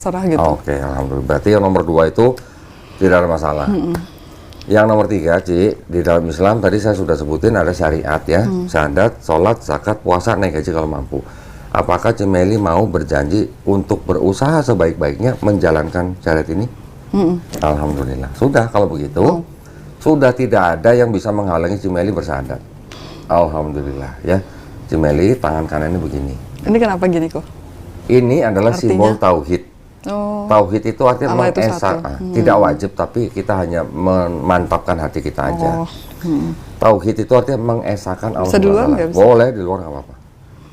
terserah gitu. Oke, alhamdulillah. Berarti yang nomor 2 itu tidak ada masalah. Yang nomor 3, Ci, di dalam Islam tadi saya sudah sebutin ada syariat ya, syahadat, sholat, zakat, puasa, naik haji kalau mampu. Apakah Cimeli mau berjanji untuk berusaha sebaik-baiknya menjalankan syariat ini? Alhamdulillah. Sudah kalau begitu, sudah tidak ada yang bisa menghalangi Cimeli bersyahadat. Alhamdulillah ya. Cimeli tangan kanannya begini. Ini kenapa gini kok? Ini adalah Artinya? simbol tauhid. Oh. Tauhid itu artinya Allah itu mengesak, satu. tidak wajib, tapi kita hanya memantapkan hati kita aja. Oh. Tauhid itu artinya mengesahkan Allah Bisa di luar SWT. nggak bisa? Boleh di luar nggak apa-apa.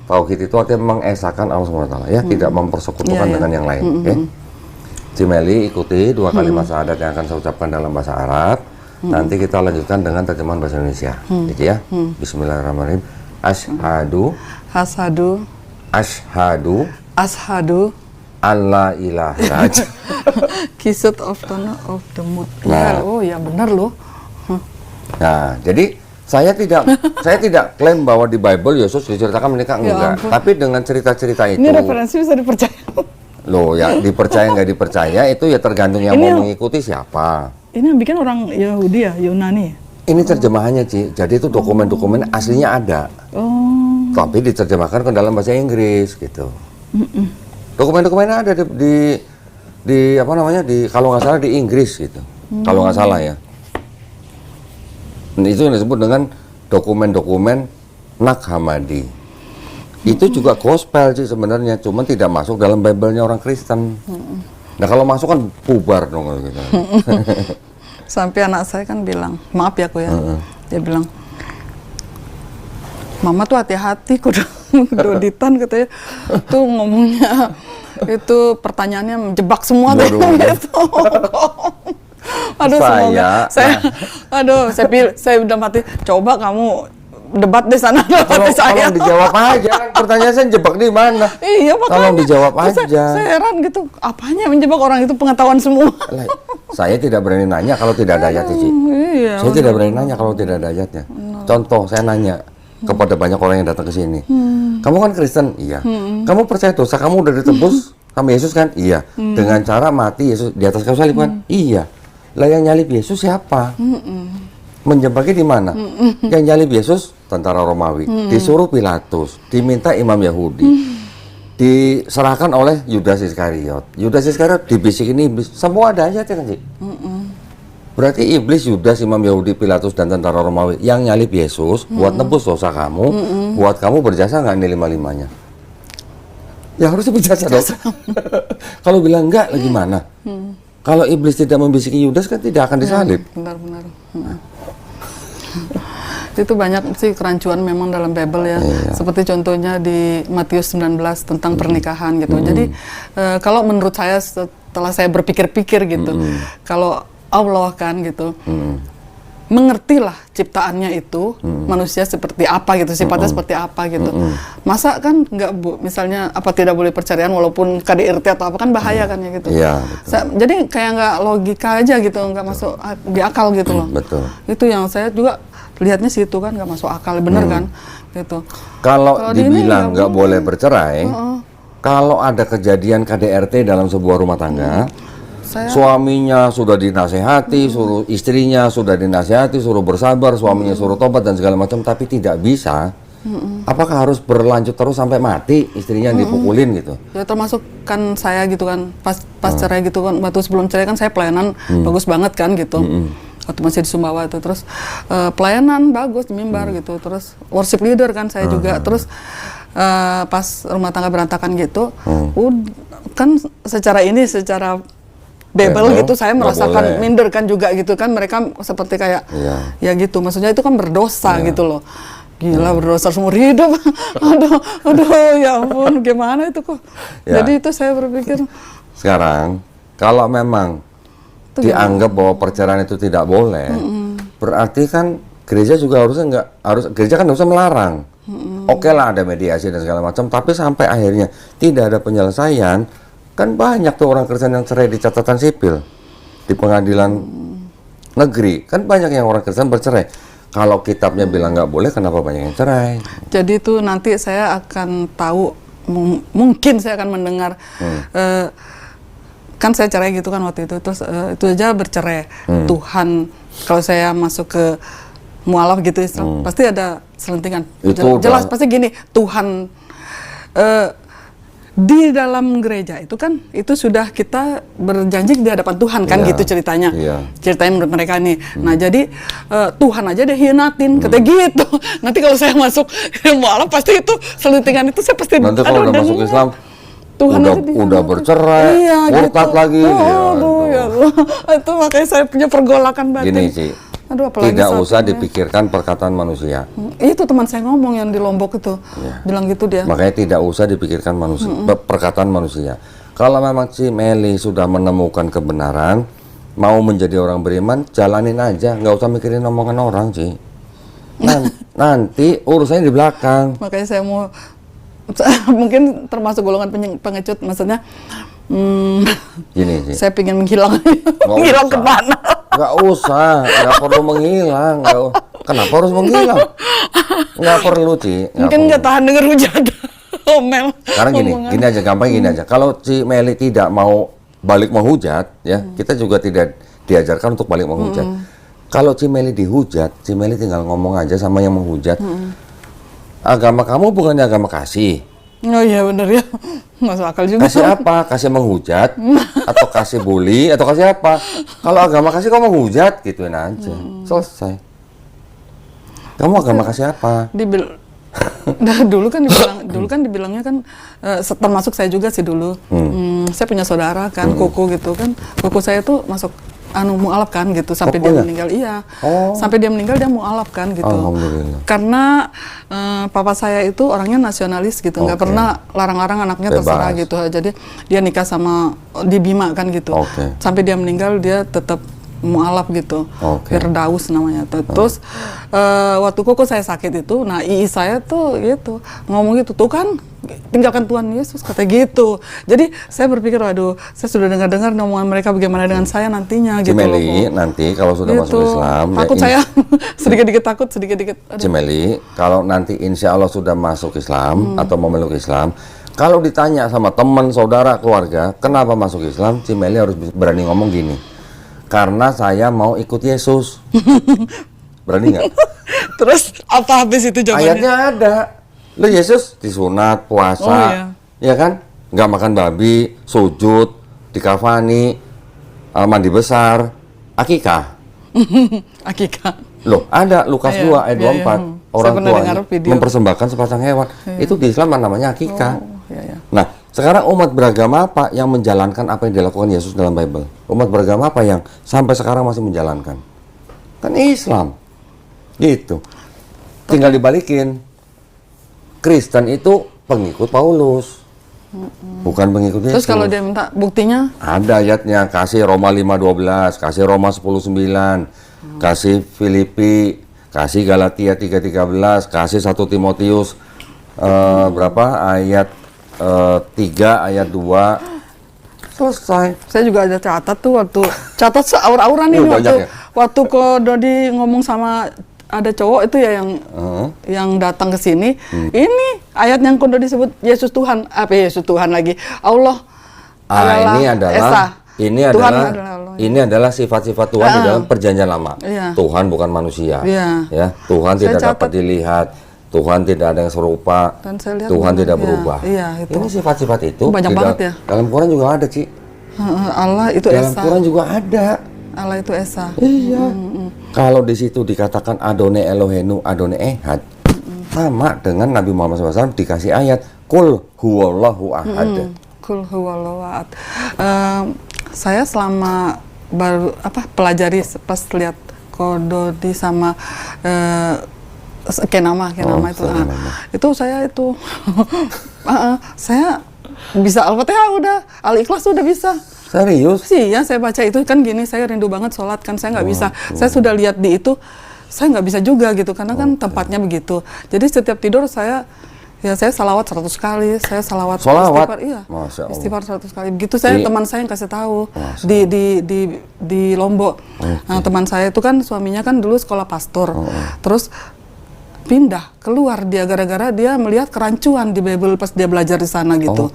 Tauhid itu artinya mengesahkan Allah SWT ya, tidak mempersekutukan dengan yang lain. Okay? Cimeli ikuti 2 kalimat syahadat yang akan saya ucapkan dalam bahasa Arab. Nanti kita lanjutkan dengan terjemahan bahasa Indonesia. Gitu ya. Bismillahirrahmanirrahim. Ashhadu alla ilaha Kisut of the mood. Nah. Oh ya benar loh. Nah, jadi saya tidak klaim bahwa di Bible Yesus diceritakan menikah, Ya enggak. ampun. Tapi dengan cerita-cerita itu, Ini referensi bisa dipercaya. loh ya dipercaya nggak dipercaya itu ya tergantung yang Ini mau yang- mengikuti siapa. Ini yang bikin orang Yahudi ya, Yunani. Ini terjemahannya, Ci. Jadi itu dokumen-dokumen aslinya ada, Oh. tapi diterjemahkan ke dalam bahasa Inggris gitu. Dokumen-dokumennya ada di apa namanya, di kalau nggak salah di Inggris gitu. Kalau nggak salah ya. Nah, itu yang disebut dengan dokumen-dokumen Nag Hammadi. Itu juga gospel sih sebenarnya, cuman tidak masuk dalam Bible-nya orang Kristen. Nah kalau masuk kan bubar dong kalau gitu. Sampai anak saya kan bilang, maaf ya aku ya. Dia bilang, Mama tuh hati-hati kudu Doditan katanya. Tuh ngomongnya itu pertanyaannya menjebak semua tuh. Waduh. Gitu. Aduh, semoga saya udah mati. Coba kamu debat di sana Tolong dijawab aja, kan pertanyaan saya jebak di mana? Iya, makanya. Tolong dijawab Terus aja. Saya heran gitu, apanya menjebak orang itu pengetahuan semua. Lah, saya tidak berani nanya kalau tidak ada ayat, Cici. Iya. Saya tidak berani nanya kalau tidak ada ayatnya. Contoh, saya nanya kepada banyak orang yang datang ke sini. Kamu kan Kristen? Iya. Kamu percaya dosa kamu udah ditebus sama Yesus kan? Iya. Dengan cara mati Yesus di atas kayu salib kan? Iya. Lah yang nyalib Yesus siapa? Menjebaknya di mana? Yang nyalib Yesus tentara Romawi, disuruh Pilatus, diminta imam Yahudi, diserahkan oleh Yudas Iskariot. Yudas Iskariot dibisikin iblis. Semua ada ayatnya kan, Ci? Berarti iblis, Yudas, imam Yahudi, Pilatus, dan tentara Romawi yang nyalib Yesus buat nebus dosa kamu, buat kamu berjasa nggak ini lima-limanya? Ya harusnya berjasa dong. Kalau bilang enggak, lagi mana? Kalau iblis tidak membisiki Yudas kan tidak akan disalib. Benar-benar. Itu banyak sih kerancuan memang dalam Bible ya. Seperti contohnya di Matius 19 tentang pernikahan gitu. Jadi kalau menurut saya setelah saya berpikir-pikir gitu, kalau Allah kan gitu, mengertilah ciptaannya itu manusia seperti apa gitu, sifatnya seperti apa gitu. Masa kan nggak misalnya apa tidak boleh perceraian walaupun KDRT atau apa kan bahaya kan ya gitu. Iya, Jadi kayak nggak logika aja gitu, nggak masuk di akal gitu loh. Betul. Itu yang saya juga lihatnya situ kan nggak masuk akal, bener kan gitu. Kalau di ini dibilang nggak nggak boleh bercerai, kalau ada kejadian KDRT dalam sebuah rumah tangga, suaminya sudah dinasehati, suruh istrinya sudah dinasehati, suruh bersabar, suaminya suruh tobat dan segala macam, tapi tidak bisa. Apakah harus berlanjut terus sampai mati istrinya dipukulin gitu? Ya termasuk kan saya gitu kan pas cerai gitu kan, waktu sebelum cerai kan saya pelayanan bagus banget kan gitu. Waktu masih di Sumbawa itu terus pelayanan bagus di mimbar gitu, terus worship leader kan saya juga, terus pas rumah tangga berantakan gitu, kan secara Bible gitu saya merasakan minder kan juga gitu kan, mereka seperti kayak ya gitu, maksudnya itu kan berdosa gitu loh. Gila, berdosa seumur hidup. aduh ya ampun, gimana itu kok. Jadi itu saya berpikir sekarang kalau memang dianggap bahwa perceraian itu tidak boleh, berarti kan gereja juga gereja kan harusnya melarang. Oke lah ada mediasi dan segala macam, tapi sampai akhirnya tidak ada penyelesaian, kan banyak tuh orang Kristen yang cerai di catatan sipil, di pengadilan negeri, kan banyak yang orang Kristen bercerai. Kalau kitabnya bilang nggak boleh, kenapa banyak yang cerai? Jadi itu nanti saya akan tahu, mungkin saya akan mendengar kan saya cerai gitu kan waktu itu, terus itu aja bercerai. Tuhan, kalau saya masuk ke mualaf gitu Islam, pasti ada selentingan. Jelas pasti gini, Tuhan di dalam gereja itu kan, itu sudah kita berjanji di hadapan Tuhan kan, gitu ceritanya. Ceritain menurut mereka nih. Nah jadi Tuhan aja deh hianatin, katanya gitu. Nanti kalau saya masuk mualaf pasti itu selentingan itu saya pasti. Nanti kalau udah masuk Islam, Tuhan udah bercerai, murtad gitu lagi. Itu makanya saya punya pergolakan batin. Gini sih. Aduh, tidak usah dipikirkan perkataan manusia. Itu teman saya ngomong yang di Lombok itu, bilang gitu dia. Makanya tidak usah dipikirkan manusia, perkataan manusia. Kalau memang si Meli sudah menemukan kebenaran, mau menjadi orang beriman, jalanin aja, nggak usah mikirin omongan orang sih. Nanti urusannya di belakang. Makanya saya mau, mungkin termasuk golongan pengecut, maksudnya. Gini sih. Saya pengen menghilang, menghilang kemana? Nggak usah, nggak perlu menghilang. Kenapa harus menghilang? Nggak perlu, Ci. Mungkin nggak tahan denger hujat. Omel. Sekarang gini aja, gampang gini aja. Kalau si Meli tidak mau balik menghujat, ya, kita juga tidak diajarkan untuk balik menghujat. Kalau si Meli dihujat, si Meli tinggal ngomong aja sama yang menghujat. Agama kamu bukannya agama kasih. Oh iya bener ya, masuk akal juga. Kasih apa? Kasih menghujat? Atau kasih bully? Atau kasih apa? Kalau agama kasih kamu menghujat, gituin aja. Selesai. Kamu agama kasih apa? Dulu kan dibilangnya kan, termasuk saya juga sih dulu. Saya punya saudara kan, Koko gitu kan. Koko saya tuh masuk mualaf kan gitu sampai dia meninggal. Sampai dia meninggal dia mualaf kan gitu. Karena papa saya itu orangnya nasionalis gitu, nggak pernah larang-larang anaknya terserah gitu. Jadi dia nikah sama di Bima kan gitu. Sampai dia meninggal dia tetap mualaf gitu. Firdaus namanya. Terus waktu Koko saya sakit itu, nah ii saya tuh gitu ngomong gitu, tuh kan tinggalkan Tuhan Yesus, kata gitu. Jadi saya berpikir, waduh, saya sudah dengar-dengar omongan mereka bagaimana dengan saya nantinya gitu. Cimeli, nanti kalau sudah masuk Islam, takut saya sedikit-sedikit takut, sedikit-sedikit. Cimeli, kalau nanti insya Allah sudah masuk Islam atau memeluk Islam, kalau ditanya sama teman, saudara, keluarga, kenapa masuk Islam, Cimeli harus berani ngomong gini, karena saya mau ikut Yesus. Berani nggak? Terus apa habis itu jawabannya? Ayatnya ada. Lu Yesus disunat, puasa, ya kan? Nggak makan babi, sujud, dikafani, mandi besar, akikah. Akikah. Loh, ada Lukas 2 ayat 24. Orang tua mempersembahkan sepasang hewan. Itu di Islam namanya akikah. Nah, sekarang umat beragama apa yang menjalankan apa yang dilakukan Yesus dalam Bible? Umat beragama apa yang sampai sekarang masih menjalankan? Kan Islam. Gitu. Tinggal dibalikin. Kristen itu pengikut Paulus, bukan pengikut Yesus. Terus kalau dia minta buktinya? Ada ayatnya, kasih Roma 5:12, kasih Roma 10:9, kasih Filipi, kasih Galatia 3:13, kasih 1 Timotius berapa? Ayat 3, ayat 2. Selesai. Saya juga ada catat tuh catat seaur-auran nih waktu Ko Dodi ngomong sama ada cowok itu ya yang datang ke sini. Ini ayat yang Ko Dodi sebut Yesus Tuhan, apa Yesus Tuhan lagi? Allah adalah Esa. Ini adalah sifat-sifat Tuhan di dalam Perjanjian Lama. Tuhan bukan manusia. Ya, Tuhan tidak dapat dilihat. Tuhan tidak ada yang serupa, Tuhan tidak berubah. Ini sifat-sifat itu banyak banget ya. Dalam Quran juga ada, Ci. Allah itu Esa. Dalam Quran juga ada. Allah itu Esa. Iya. Kalau di situ dikatakan Adonai Elohenu, Adonai Ehad, sama dengan Nabi Muhammad SAW dikasih ayat Kul huwallahu ahad. Kul huwallahu ahad. Saya selama baru pelajari pas lihat Ko Dodi sama Kenama itu saya saya bisa Al-Fatihah udah, Al-Ikhlas udah bisa. Serius? Sih ya, saya baca itu kan gini, saya rindu banget sholat kan, saya nggak bisa. Saya sudah lihat di itu, saya nggak bisa juga gitu, karena kan tempatnya begitu. Jadi setiap tidur saya salawat 100 kali, saya salawat. Istighfar, iya. Istighfar 100 kali. Begitu saya teman saya yang kasih tahu di Lombok. Nah teman saya itu kan suaminya kan dulu sekolah pastor, terus pindah keluar dia gara-gara dia melihat kerancuan di Bible pas dia belajar di sana gitu.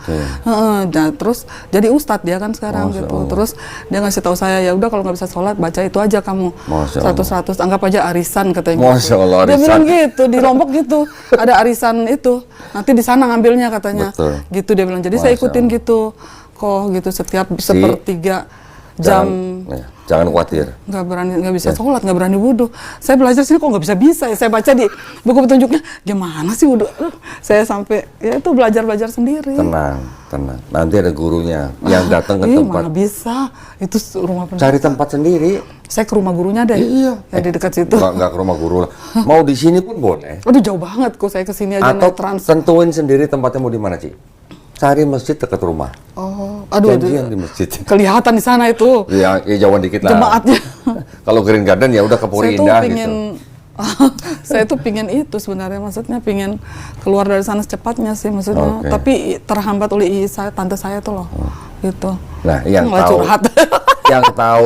Nah, terus jadi ustadz dia kan sekarang gitu. Terus dia ngasih tahu saya, ya udah kalau nggak bisa sholat baca itu aja kamu 100 anggap aja arisan katanya. Masya Allah, dia arisan. bilang gitu di Lombok gitu ada arisan itu nanti di sana ngambilnya katanya. Betul. Gitu dia bilang. Jadi saya ikutin gitu kok gitu setiap sepertiga jam. Jangan khawatir. Nggak bisa sholat, nggak berani wudhu. Saya belajar sini kok nggak bisa ya. Saya baca di buku petunjuknya, gimana sih wudhu? Saya sampai ya itu belajar sendiri. Tenang. Nanti ada gurunya yang datang ke tempat. Mana bisa? Itu rumah pendeta. Cari tempat sendiri. Saya ke rumah gurunya deh. Iya. Yang di dekat situ. Nggak ke rumah guru lah. Mau di sini pun boleh. Aduh jauh banget kok saya ke sini aja Atau naik trans. tentuin sendiri tempatnya mau di mana, Ci. Cari masjid dekat rumah. Oh, aduh. Janjian di masjid. Kelihatan di sana itu. Ya jauhan dikit lah. Jemaatnya. Kalau Green Garden ya udah ke Puri Indah gitu. Saya tuh pingin itu sebenarnya, maksudnya pingin keluar dari sana secepatnya sih maksudnya. Tapi terhambat oleh tante saya tuh loh, gitu. Nah, yang tahu, yang tahu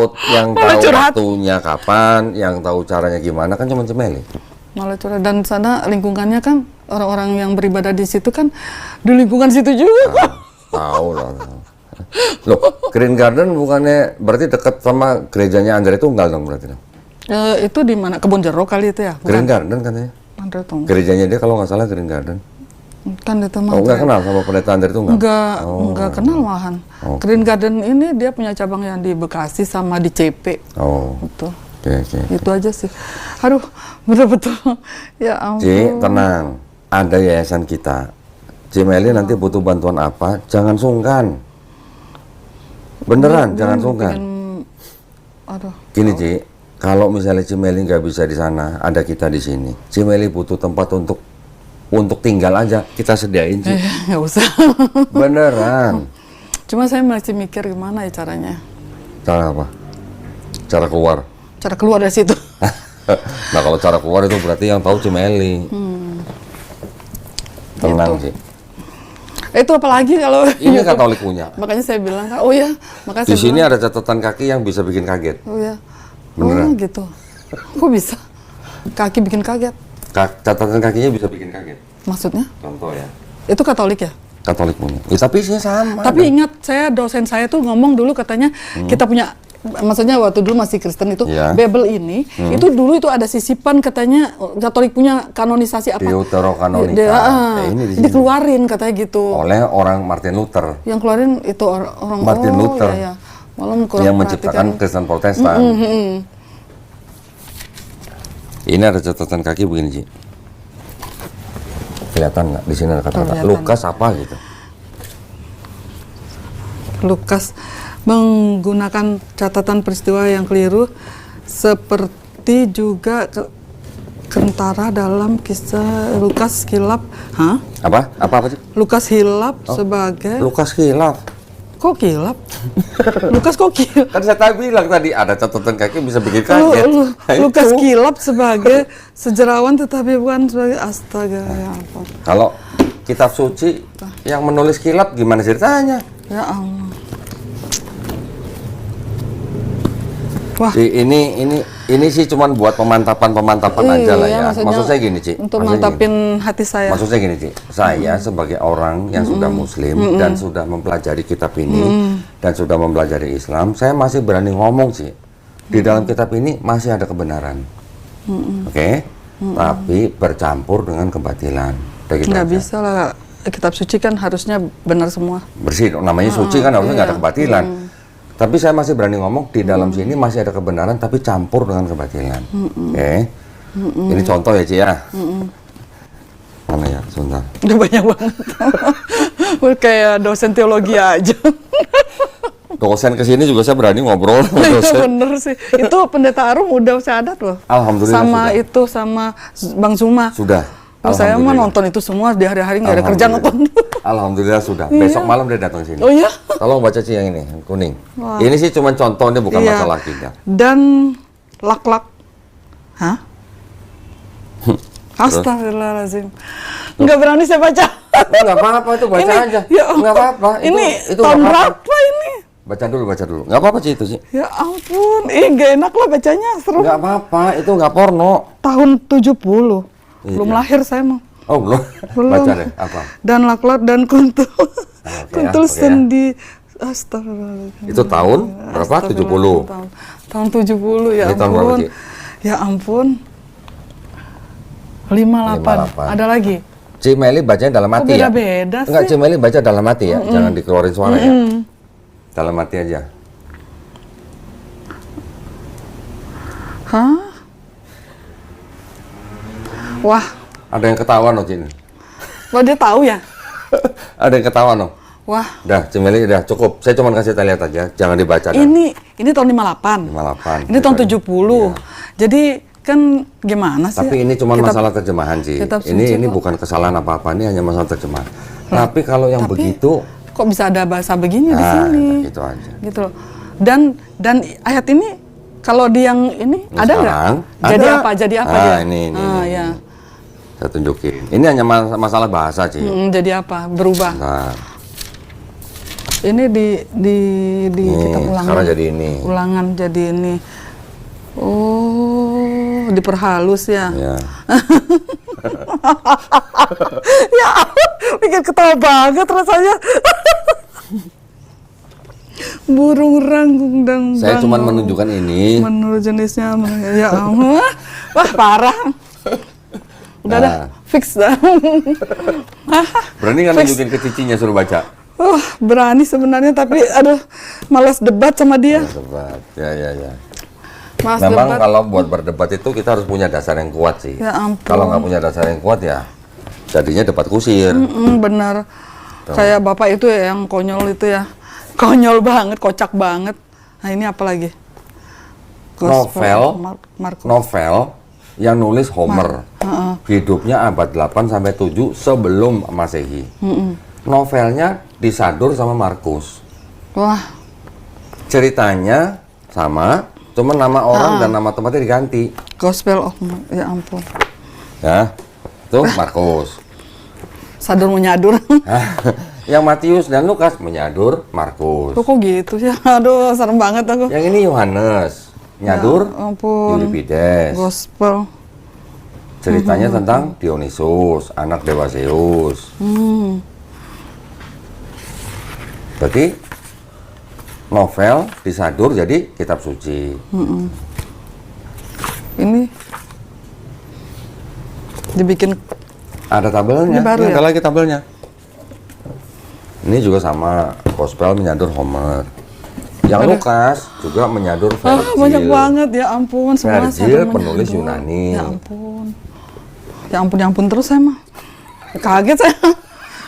waktunya kapan, yang tahu caranya gimana kan cuma Cemeli. Malah curhat. Dan sana lingkungannya kan orang-orang yang beribadah di situ kan di lingkungan situ juga. Tahu lah. Loh, Green Garden bukannya berarti dekat sama gerejanya Andre Tunggal dong berarti? Itu di mana? Kebun Jeruk kali itu ya? Green Garden katanya. Andre Tunggal. Gerejanya dia kalau nggak salah Green Garden. Kan itu mah. Oh, nggak kenal sama pendeta Andre Tunggal? Nggak kenal malahan. Green Garden ini dia punya cabang yang di Bekasi sama di CP. Oh. Betul. Oke. Itu aja sih. Aduh, betul-betul. Ya ampun. Ci, tenang. Ada yayasan kita. Cimeli nanti butuh bantuan apa, jangan sungkan. Beneran, jangan sungkan. Aduh. Gini, Ci, kalau misalnya Cimeli nggak bisa di sana, ada kita di sini. Cimeli butuh tempat untuk tinggal aja, kita sediain, Ci. Nggak usah. Beneran. Cuma saya masih mikir gimana ya caranya. Cara apa? Cara keluar. Cara keluar dari situ. Nah, kalau cara keluar itu berarti yang tahu Cimeli. Tenang, Ci. Itu apalagi kalau Ini Katolik punya. makanya saya bilang kan, oh ya, makanya Di saya sini bilang, ada catatan kaki yang bisa bikin kaget. oh ya, Beneran. oh gitu. Kok bisa? Kaki bikin kaget? Catatan kakinya bisa bikin kaget. Maksudnya? Contoh ya. Itu Katolik ya? Katolik punya. Ya, tapi isinya sama. Tapi ingat, dosen saya tuh ngomong dulu katanya kita punya, maksudnya waktu dulu masih Kristen itu, Iya. Bible ini, itu dulu itu ada sisipan katanya Katolik punya kanonisasi apa? Deuterokanonika. Ini di sini. Dikeluarin katanya gitu. Oleh orang Martin Luther. Yang keluarin itu orang Martin Luther. Ya, ya. Malam kurang Yang menciptakan Kristen Protestan. Ini ada catatan kaki begini, Ci. Kelihatan nggak? Di sini ada kata-kata Kelihatan. Lukas apa gitu. Lukas menggunakan catatan peristiwa yang keliru seperti juga kentara dalam kisah Lukas hilap. Apa sih? Lukas hilap sebagai Lukas hilaf. kok kilap? Lukas kok kilap? Kan saya bilang tadi ada catatan kaki bisa bikin kaget. Nah, Lukas itu. kilap sebagai sejarawan tetapi bukan sebagai astaga ya ampun. Kalau kitab suci yang menulis kilap gimana ceritanya? Ya Allah. Wah. Ini sih cuman buat pemantapan aja lah ya. Maksud saya gini, Ci. Untuk mantapin hati saya. Maksud saya gini, Ci. Saya sebagai orang yang sudah muslim dan sudah mempelajari kitab ini dan sudah mempelajari Islam, saya masih berani ngomong, Ci. Di dalam kitab ini masih ada kebenaran. Oke? Tapi bercampur dengan kebatilan. Gitu Nggak aja. bisa lah. Kitab suci kan harusnya benar semua. Bersih, namanya suci kan harusnya nggak ada kebatilan. Tapi saya masih berani ngomong di dalam sini masih ada kebenaran tapi campur dengan kebatilan. Oke. Ini contoh ya, Ci ya. Mana ya, sebentar. Udah banyak banget. Udah kayak dosen teologi aja. Dosen kesini juga saya berani ngobrol sama dosen. Bener sih. Itu pendeta Arum udah syahadat loh. Alhamdulillah Sama sudah. itu sama Bang Zuma. Sudah. Oh, saya mah nonton itu semua di hari-hari nggak ada kerjaan nonton. Alhamdulillah sudah. Besok malam dia datang sini. Oh iya? Tolong baca, Ci, yang ini, yang kuning. Ini sih cuma contoh, ini bukan Iya. masalah kita. Dan lak-lak. Hah? Astagfirullahaladzim. Nggak berani saya baca. Nggak apa-apa itu baca Ini, aja. ya Allah. Nggak apa-apa. Ini itu tahun nggak apa-apa. berapa ini? Baca dulu. Nggak apa-apa, Ci, itu, Ci. Ya ampun, gak enak lah bacanya, seru. Nggak apa-apa, itu nggak porno. Tahun 70. Belum lahir saya mah. Oh belum. Belum. Baca deh apa? Dan laklak dan kuntul. Kuntul oke ya. sendi. Astagfirullahaladzim. Itu tahun berapa? 70. Tahun 70 ya Ini tahun berapa, ampun. Ci? Ya ampun. 58. Ada lagi? Ci Meli bacanya dalam hati ya? Beda-beda sih. Enggak, Ci Meli baca dalam hati ya, jangan dikeluarin suara ya. Dalam hati aja. Hah? Wah, Ada yang ketawa no, Ci. wah dia tahu ya? Ada yang ketawa no. Wah, Dah, Ci Meli udah cukup. Saya cuma kasih lihat aja, jangan dibaca. dah. ini tahun 58. 58. Ini tahun 70. Jadi kan gimana sih? Tapi ini cuma Kitab- masalah terjemahan sih. kitab Ini suci kok. bukan kesalahan apa-apa, ini hanya masalah terjemahan. Tapi kalau yang begitu, Kok bisa ada bahasa begini di nah, sini? gitu aja. Gitu loh. Dan ayat ini kalau di yang ini Nah, ada nggak? sekarang Jadi ada. apa? Jadi apa Ah, dia? ini, Ah, ya. Saya tunjukin. Ini hanya masalah bahasa sih. Jadi apa? Berubah. Nah, Ini di kitab ulangan. sekarang jadi ini. Ulangan jadi ini. Oh, diperhalus ya. Ya. Ya, bikin ketawa banget rasanya. Burung ranggung dan Saya cuma bangau. menunjukkan ini. Menurut jenisnya, ya ampun. Wah, parah. Udah dah, Nah. fix dah. Berani nggak nunjukin ke cicinya suruh baca? Berani sebenarnya, tapi aduh, malas debat sama dia. Debat. Ya. Malas Memang debat. kalau buat berdebat itu kita harus punya dasar yang kuat sih. Ya ampun. Kalau nggak punya dasar yang kuat ya jadinya debat kusir. Benar. Kayak bapak itu ya yang konyol itu ya. Konyol banget, kocak banget. Nah ini apa lagi? Markus. Novel yang nulis Homer. Hidupnya abad 8 sampai 7 sebelum Masehi. Novelnya disadur sama Markus. Wah, Ceritanya sama, cuma nama orang dan nama tempatnya diganti. Gospel of ya ampun. Ya, itu Markus. Sadur menyadur. Yang Matius dan Lukas menyadur Markus. Kok gitu ya? Aduh, serem banget aku. Yang ini Yohanes nyadur Ya ampun. Euripides. Gospel. Ceritanya tentang Dionysus, anak dewa Zeus. Berarti novel disadur jadi kitab suci. Ini dibikin Ada tabelnya. Ini baru Ini ya? ada lagi tabelnya. Ini juga sama, Gospel menyadur Homer. Yang Lukas juga menyadur Virgil. banyak banget ya ampun semua Virgil sadur penulis menyadur. Yunani. Ya ampun terus saya mah. Kaget saya.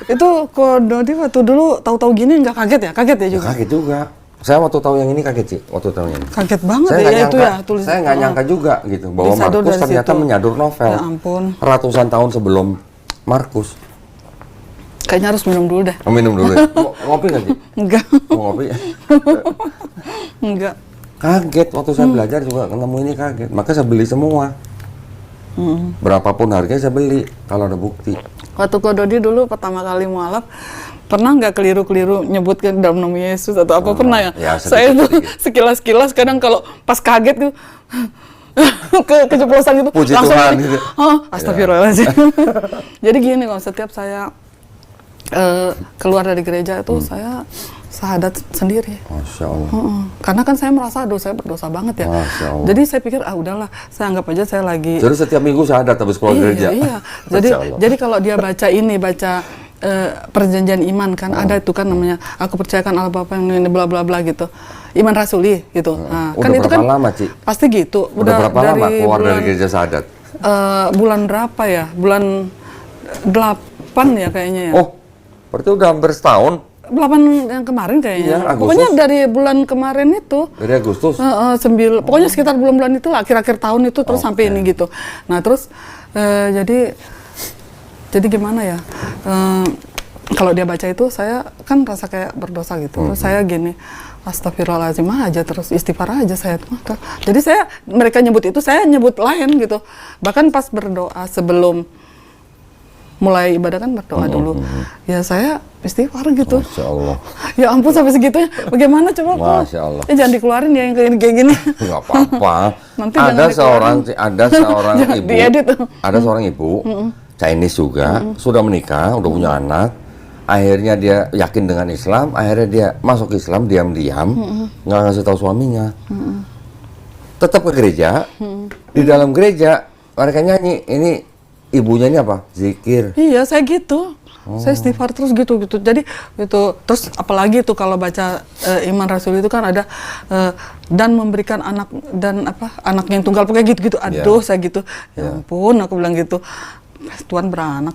Itu kode dia waktu dulu tahu-tahu gini nggak kaget ya? Kaget ya Ya, juga. kaget juga. Saya waktu tahu yang ini kaget sih, waktu tahu yang ini. Kaget banget Saya ya, nggak itu nyangka, ya tulis. saya nggak nyangka juga gitu bahwa Disadur Markus dari ternyata situ. menyadur novel. Ya ampun. Ratusan tahun sebelum Markus. Kayaknya harus minum dulu deh. Mau minum dulu ya? Mau ngopi nggak sih? Enggak. Mau ngopi? Enggak. Kaget waktu saya belajar juga ketemu ini kaget. Maka saya beli semua. Berapapun harganya saya beli kalau ada bukti. Waktu Ko Dodi dulu pertama kali mualaf, pernah nggak keliru-keliru nyebutkan dalam nama Yesus atau apa? Pernah ya? Ya, Saya itu sedikit. sekilas-kilas kadang kalau pas kaget gitu, keceplosan gitu, Puji langsung Tuhan ini, gitu. astagfirullahaladzim. Jadi gini, kalau setiap saya keluar dari gereja itu saya syahadat sendiri. Masya Allah. Karena kan saya merasa saya berdosa banget ya. Masya Allah. Jadi saya pikir udahlah, saya anggap aja saya lagi. Jadi setiap minggu saya ada habis keluar gereja. Iya. Masya Allah. Jadi kalau dia baca perjanjian iman kan ada itu kan namanya aku percayakan Allah Bapa yang ini bla bla bla gitu. Iman rasuli gitu. Nah, Udah kan itu berapa kan lama, Ci? pasti gitu. Udah berapa lama keluar bulan, dari gereja syahadat? bulan berapa ya? Bulan 8 ya kayaknya ya. Oh, berarti udah hampir setahun 8 yang kemarin kayaknya. Iya, Agustus. Pokoknya dari bulan kemarin itu. dari Agustus. Pokoknya sekitar bulan-bulan itu lah, akhir-akhir tahun itu terus sampai ini gitu. Nah terus jadi gimana ya? Kalau dia baca itu saya kan rasa kayak berdosa gitu. Terus saya gini, astagfirullahaladzim aja terus istighfar aja saya. Jadi mereka nyebut itu saya nyebut lain gitu. Bahkan pas berdoa sebelum mulai ibadah kan berdoa dulu. Ya saya istighfar gitu. Masya Allah. Ya ampun sampai segitunya. Bagaimana coba? Masya Allah. Jangan dikeluarin ya yang kayak gini. Nggak apa-apa. Nanti ada jangan seorang ibu, diedit. ada seorang ibu Chinese juga sudah menikah, udah punya anak. Akhirnya dia yakin dengan Islam, akhirnya dia masuk Islam diam-diam, nggak ngasih tahu suaminya. Tetap ke gereja, di dalam gereja mereka nyanyi, ini ibunya ini apa? Zikir. Iya, saya gitu. Saya istighfar terus gitu. Jadi itu terus apalagi itu kalau baca Iman Rasul itu kan ada dan memberikan anak dan anak yang tunggal pakai gitu-gitu. Aduh, saya gitu. Ya ampun, aku bilang gitu. Tuhan beranak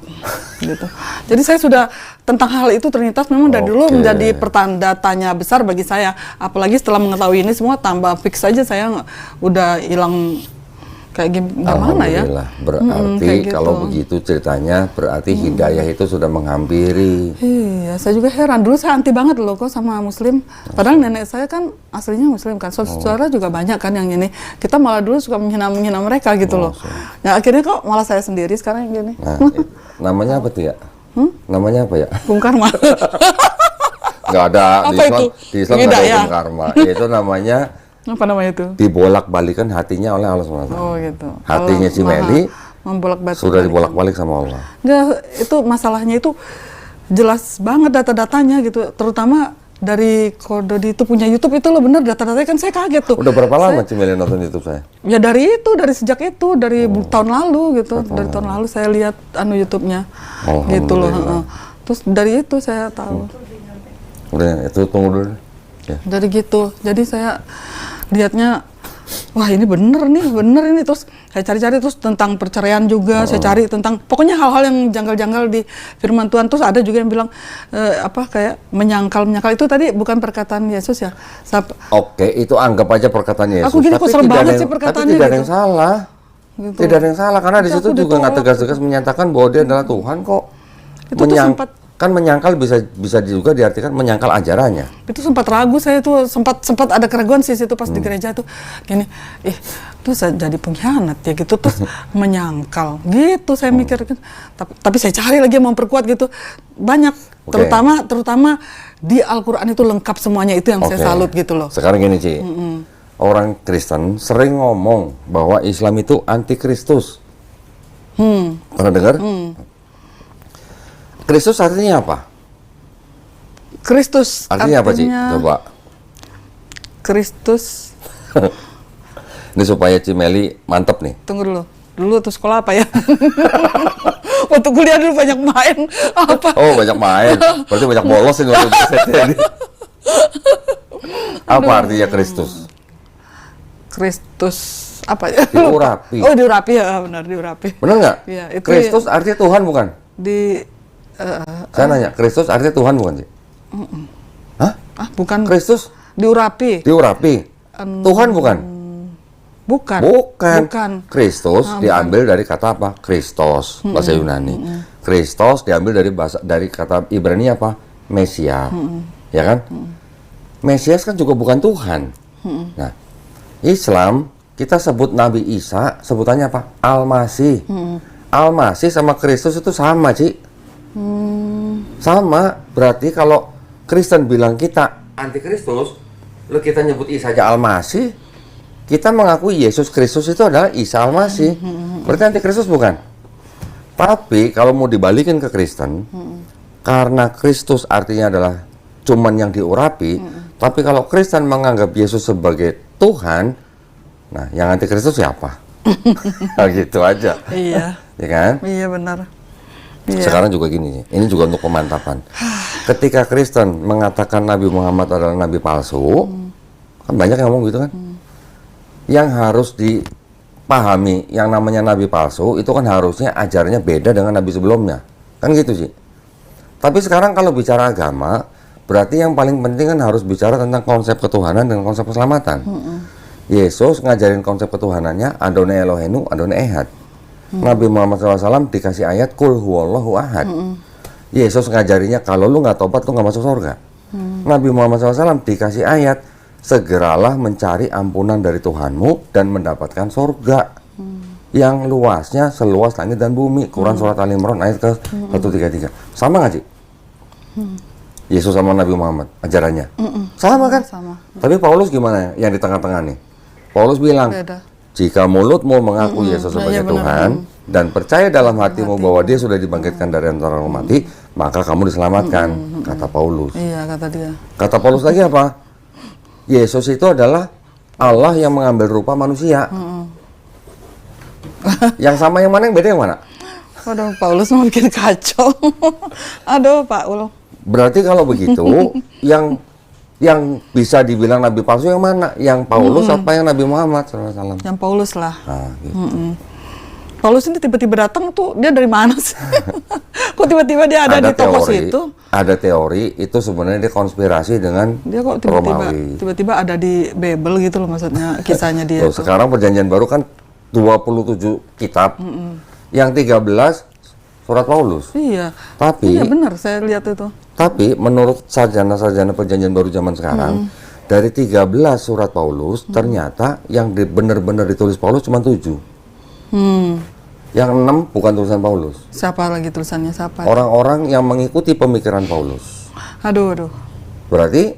gitu. Jadi saya sudah tentang hal itu ternyata memang dari dulu menjadi pertanda tanya besar bagi saya. Apalagi setelah mengetahui ini semua tambah fix saja saya udah hilang kayak gimana ya. Alhamdulillah. Berarti gitu. kalau begitu ceritanya berarti hidayah itu sudah menghampiri. Iya, saya juga heran. Dulu saya anti banget loh kok sama Muslim. Padahal nenek saya kan aslinya Muslim kan. Saudara juga banyak kan yang ini. Kita malah dulu suka menghina mereka gitu loh. Ya akhirnya kok malah saya sendiri sekarang yang gini. Nah, namanya apa tuh ya? Namanya apa ya? Bung Karma. Nggak ada Apa itu? Di Islam nggak Beda ada ya? Bung Karma. Itu namanya Apa namanya itu? dibolak-balikan hatinya oleh Allah SWT. Oh gitu. Hatinya si Meli sudah dibolak-balik sama Allah. Enggak, itu masalahnya itu jelas banget data-datanya gitu. Terutama dari Kododi itu punya YouTube itu loh bener data-datanya kan saya kaget tuh. Udah berapa lama Cimeli nonton YouTube saya? Ya dari sejak itu, dari tahun lalu gitu. Dari tahun lalu saya lihat YouTube-nya. Gitu loh. Terus dari itu saya tahu. Udah, itu tunggu dulu. Ya. Dari gitu. Jadi saya lihatnya wah ini bener ini terus saya cari-cari terus tentang perceraian juga saya cari tentang pokoknya hal-hal yang janggal-janggal di firman Tuhan. Terus ada juga yang bilang kayak menyangkal itu tadi bukan perkataan Yesus ya. Oke, itu anggap aja perkataan Yesus. Aku gini kok serem banget sih Tapi perkataannya tidak ada gitu. yang salah. Gitu. Tidak ada yang salah karena di situ juga nggak tegas-tegas menyatakan bahwa dia adalah Tuhan kok. Itu tuh sempat kan menyangkal bisa juga diartikan menyangkal ajarannya. Itu sempat ragu saya tuh sempat ada keraguan sih situ pas di gereja tuh gini, tuh saya jadi pengkhianat ya gitu terus menyangkal gitu saya mikir kan. Tapi saya cari lagi memperkuat gitu banyak terutama di Al-Qur'an itu lengkap semuanya itu yang saya salut gitu loh. Sekarang gini Ci, orang Kristen sering ngomong bahwa Islam itu antikristus. Pernah dengar? Kristus artinya apa? Kristus artinya apa Ci? Coba. Kristus. Ini supaya Cimeli mantep nih. Tunggu dulu. Dulu tuh sekolah apa ya? Waktu kuliah dulu banyak main. Apa? Oh banyak main. Berarti banyak bolos ini waktu ini. Apa artinya Kristus? Kristus apa ya? Diurapi. Oh diurapi ya benar diurapi. Benar nggak? Ya, Kristus artinya Tuhan bukan? Saya nanya, Kristus artinya Tuhan bukan sih? Hah? Bukan. Kristus diurapi. Tuhan bukan? Bukan. Kristus diambil dari kata apa? Kristos, bahasa Yunani. Kristos diambil dari kata Ibrani apa? Mesias. Ya kan? Mesias kan juga bukan Tuhan. Nah, Islam kita sebut Nabi Isa sebutannya apa? Al-Masih. Al-Masih sama Kristus itu sama, Ci. Sama, berarti kalau Kristen bilang kita antikristus, lalu kita nyebut Isa aja Al-Masih, kita mengakui Yesus Kristus itu adalah Isa Al-Masih. Berarti antikristus bukan? Tapi kalau mau dibalikin ke Kristen, karena Kristus artinya adalah cuman yang diurapi, tapi kalau Kristen menganggap Yesus sebagai Tuhan, nah yang antikristus siapa? Nah, gitu aja. Iya. Ya kan? Iya benar. Iya. Sekarang juga gini, ini juga untuk pemantapan. Ketika Kristen mengatakan Nabi Muhammad adalah nabi palsu, kan banyak yang ngomong gitu kan. Yang harus dipahami, yang namanya nabi palsu itu kan harusnya ajarnya beda dengan nabi sebelumnya, kan gitu sih. Tapi sekarang kalau bicara agama, berarti yang paling penting kan harus bicara tentang konsep ketuhanan dan konsep keselamatan. Yesus ngajarin konsep ketuhanannya Adonai Elohenu, Adonai Ehad. Nabi Muhammad SAW dikasih ayat Kul huwallahu ahad. Yesus ngajarinya kalau lu nggak tobat lu nggak masuk surga. Nabi Muhammad SAW dikasih ayat segeralah mencari ampunan dari Tuhanmu dan mendapatkan surga. yang luasnya seluas langit dan bumi. Quran surat Al-Imran ayat ke 133. Sama nggak, Ci? Yesus sama Nabi Muhammad ajarannya sama kan? Sama. Tapi Paulus gimana yang di tengah-tengah nih? Paulus bilang, Beda. jika mulutmu mengaku Yesus sebagai Iya, benar. Tuhan dan percaya dalam hatimu bahwa Dia sudah dibangkitkan dari antara orang mati, maka kamu diselamatkan, kata Paulus. Iya, kata dia. Kata Paulus lagi apa? Yesus itu adalah Allah yang mengambil rupa manusia. Yang sama yang mana, yang beda yang mana? Aduh, Paulus mau bikin kacau. Aduh, Pak Ul. Berarti kalau begitu, yang bisa dibilang nabi palsu yang mana? Yang Paulus apa yang Nabi Muhammad SAW? Yang Paulus lah. Nah, gitu. Paulus ini tiba-tiba datang tuh, dia dari mana sih? Kok tiba-tiba dia ada di toko situ? Ada teori itu sebenarnya dia konspirasi dengan Dia kok Romawi. tiba-tiba ada di Bible gitu loh, maksudnya kisahnya dia Loh, tuh. sekarang perjanjian baru kan 27 kitab, yang 13 surat Paulus. Iya. Tapi Iya benar, saya lihat itu. Tapi menurut sarjana-sarjana perjanjian baru zaman sekarang, dari 13 surat Paulus, ternyata yang benar-benar ditulis Paulus cuma 7. Yang 6 bukan tulisan Paulus. Siapa lagi tulisannya? Siapa? Orang-orang yang mengikuti pemikiran Paulus. Aduh. Berarti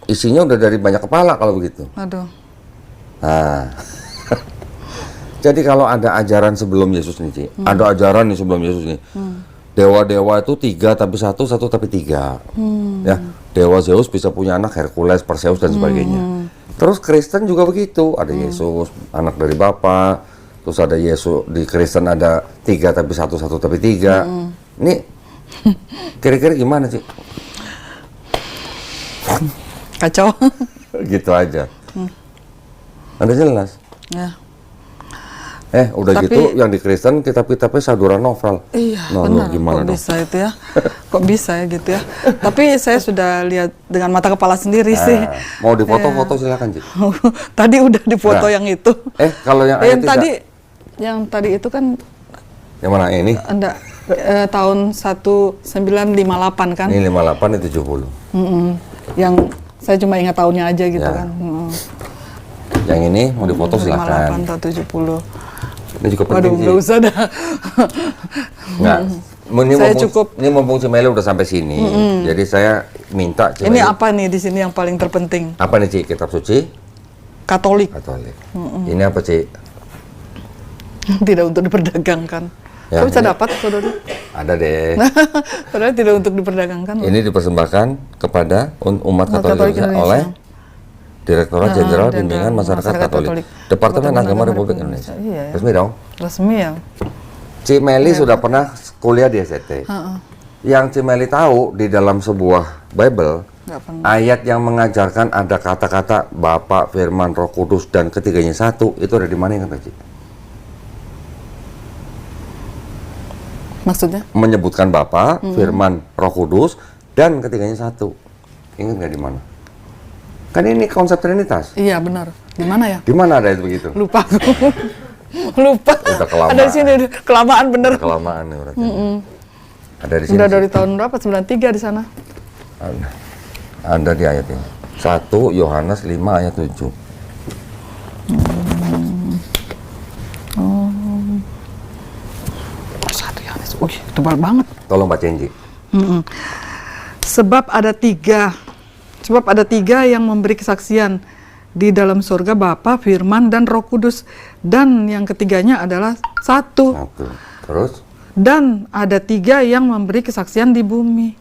isinya udah dari banyak kepala kalau begitu. Aduh. Nah. Jadi kalau ada ajaran sebelum Yesus nih, Ci. Ada ajaran nih sebelum Yesus nih. Dewa-dewa itu 3 tapi 1 tapi 3. Ya, dewa Zeus bisa punya anak, Hercules, Perseus dan sebagainya. Terus Kristen juga begitu, ada Yesus, anak dari Bapa. Terus ada Yesus, di Kristen ada 3 tapi 1 tapi 3. Ini kira-kira gimana sih? Kacau. Gitu aja. Ada jelas. Ya. Udah Tapi- gitu yang di Kristen kitab-kitabnya saduran novel. Iya, Nah, benar. gimana Kok dong? bisa itu ya? Kok bisa ya gitu ya? Tapi saya sudah lihat dengan mata kepala sendiri sih. Mau difoto-foto silakan, Ci. Tadi udah difoto Nah. yang itu. Kalau yang yang ayat yang tadi itu kan yang mana ini? ada tahun 1958 kan? Ini 58, ini 70. Yang saya cuma ingat tahunnya aja gitu Ya. kan. Yang ini mau difoto 58 silakan. atau 70. Ini cukup Waduh, penting, Ci. nggak usah dah. Nggak. Saya cukup. Ini mumpung Cimeli udah sampai sini. Jadi saya minta Cimeli. Ini apa nih di sini yang paling terpenting? Apa nih, Ci? Kitab suci Katolik. Katolik. Ini apa, Ci? Tidak untuk diperdagangkan. Ya, Kok bisa ini- dapat, saudara? Ada deh. Padahal tidak untuk diperdagangkan. Ini dipersembahkan kepada umat Katolik Katolik Indonesia oleh Indonesia. Direktorat Jenderal Jenderal Bimbingan Masyarakat Masyarakat Katolik. Katolik. Departemen Departemen Agama Agama Republik Republik Indonesia. Indonesia. Iya, ya. Resmi dong. Resmi ya. Cimeli sudah pernah kuliah di SCT. Yang Cimeli tahu di dalam sebuah Bible, Nggak pernah. ayat yang mengajarkan ada kata-kata Bapa, Firman, Roh Kudus dan ketiganya satu, itu ada di mana, yang Ci? Maksudnya? Menyebutkan Bapa, Firman, Roh Kudus dan ketiganya satu. Ingat nggak di mana? Kan ini konsep Trinitas. Iya benar. Di mana ya? Di mana ada itu begitu? Lupa. Lupa. Udah kelamaan. Ada di sini kelamaan bener. Kelamaan nih berarti. Ada di sini. Udah sih. dari tahun berapa? 93 di sana. Ada di ayat ini. 1 Yohanes 5 ayat 7. Satu ya. Wih, tebal banget. Tolong bacain, Ji. Sebab ada tiga yang memberi kesaksian di dalam surga, Bapa, Firman, dan Roh Kudus. Dan yang ketiganya adalah satu. Satu. Terus? Dan ada tiga yang memberi kesaksian di bumi.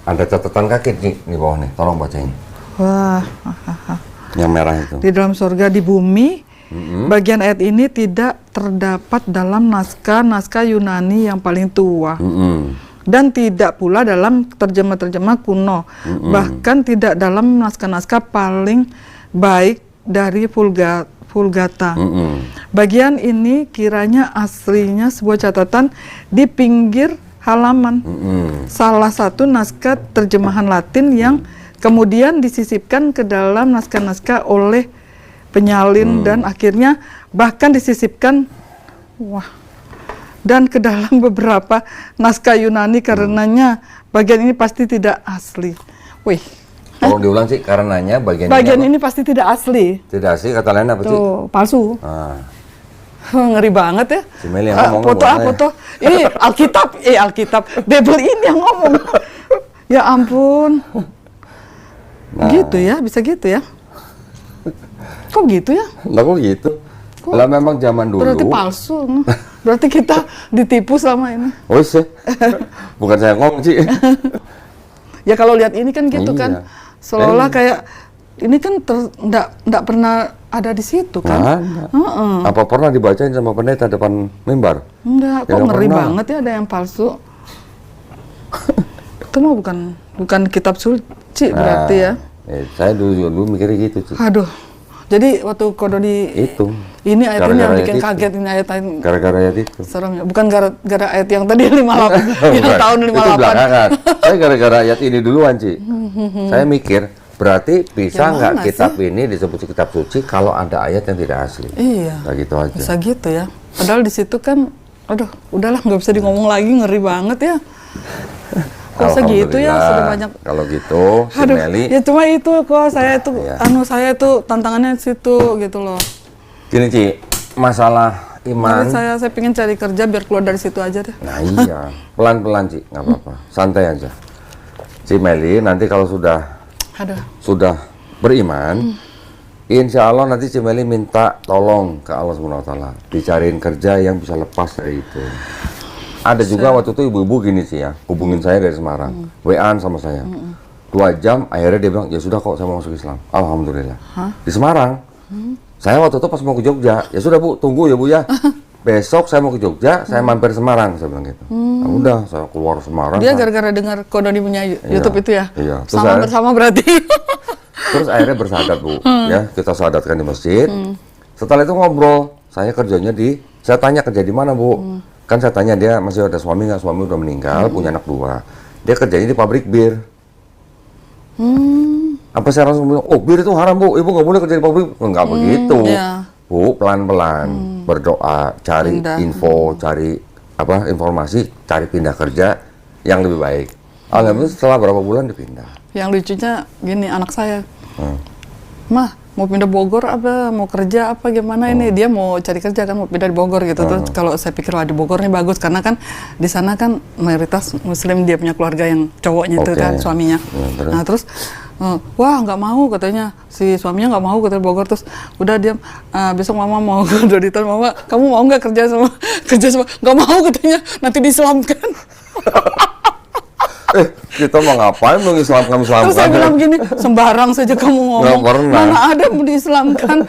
Ada catatan kaki di bawah nih. Tolong bacain. Wah, Yang merah itu. di dalam surga, di bumi. Bagian ayat ini tidak terdapat dalam naskah Yunani yang paling tua. Dan tidak pula dalam terjemah-terjemah kuno. Bahkan tidak dalam naskah-naskah paling baik dari Vulgata. Bagian ini kiranya aslinya sebuah catatan di pinggir halaman. Salah satu naskah terjemahan Latin yang kemudian disisipkan ke dalam naskah-naskah oleh penyalin dan akhirnya bahkan disisipkan dan ke dalam beberapa naskah Yunani, karenanya bagian ini pasti tidak asli. Wih, Tolong diulang sih, karenanya Bagian ini pasti tidak asli. Tidak asli, kata lain apa sih? Tuh, palsu. Ngeri banget ya. Si Meli yang ngomong, Foto. Ini Alkitab. Bible ini yang ngomong. Ya ampun. Gitu ya, bisa gitu ya. Kok gitu ya? Lah kok gitu? Lah memang zaman dulu. Berarti palsu. Berarti kita ditipu selama ini. Oh sih. Bukan saya ngomong sih. Ya kalau lihat ini kan gitu kan. Seolah kayak ini kan enggak pernah ada di situ kan. Apa pernah dibacain sama pendeta depan mimbar? Enggak, kok ngeri banget ya ada yang palsu. Itu mah bukan kitab suci berarti ya. Saya dulu mikirnya gitu sih. Aduh. Jadi waktu Kododi itu ini ayat ini yang bikin kaget, ini ayat gara-gara ayat itu. Serem ya. Bukan gara-gara ayat yang tadi 58 yang tahun 58. Itu belakangan. Saya gara-gara ayat ini duluan, Ci. Saya mikir berarti bisa nggak kitab ini disebut kitab suci kalau ada ayat yang tidak asli? Iya. Nah, gitu aja. Bisa gitu ya. Padahal di situ kan, aduh, udahlah nggak bisa ngomong lagi, ngeri banget ya. Kok segitu ya, sudah banyak. Kalau gitu, si Meli. Ya cuma itu kok, saya itu tantangannya di situ gitu loh. Gini Ci, masalah iman. Saya pengen cari kerja biar keluar dari situ aja deh. Nah iya, pelan-pelan Ci, nggak apa-apa, santai aja. Si Meli nanti kalau sudah beriman, insya Allah nanti si Meli minta tolong ke Allah SWT, dicariin kerja yang bisa lepas dari itu. Ada juga waktu itu ibu-ibu gini sih ya, hubungin saya dari Semarang, WA-an sama saya. 2 jam, akhirnya dia bilang, ya sudah kok saya mau masuk Islam. Alhamdulillah. Di Semarang, saya waktu itu pas mau ke Jogja, ya sudah Bu, tunggu ya Bu ya. Besok saya mau ke Jogja, saya mampir Semarang, saya bilang gitu. Nah, udah, saya keluar Semarang. Dia gara-gara dengar Kododi punya YouTube itu ya? Iya. Bersama berarti. Terus akhirnya bersahadat Bu, ya kita sahadatkan di masjid. Setelah itu ngobrol, saya kerjanya saya tanya kerja di mana Bu? Kan saya tanya dia masih ada suami nggak? Suami udah meninggal, punya anak 2. Dia kerjanya di pabrik bir. Apa saya langsung bilang, oh bir itu haram Bu, Ibu nggak boleh kerja di pabrik. Nggak begitu. Yeah. Bu, pelan-pelan berdoa, cari info, cari informasi, cari pindah kerja yang lebih baik. Alhamdulillah setelah berapa bulan dipindah. Yang lucunya gini, anak saya, Mah mau pindah Bogor apa, mau kerja apa gimana ini, dia mau cari kerja kan, mau pindah di Bogor gitu. Terus kalau saya pikir wah di Bogor nih bagus karena kan di sana kan mayoritas Muslim, dia punya keluarga yang cowoknya itu kan suaminya. Nah terus wah nggak mau katanya, si suaminya nggak mau katanya Bogor. Terus udah dia besok mama mau ke Doditan, mama kamu mau nggak kerja sama nggak mau katanya, nanti diislamkan. Kita mau ngapain mau Islamkan? Terus saya bilang begini, sembarang saja kamu ngomong, mana ada mau diislamkan.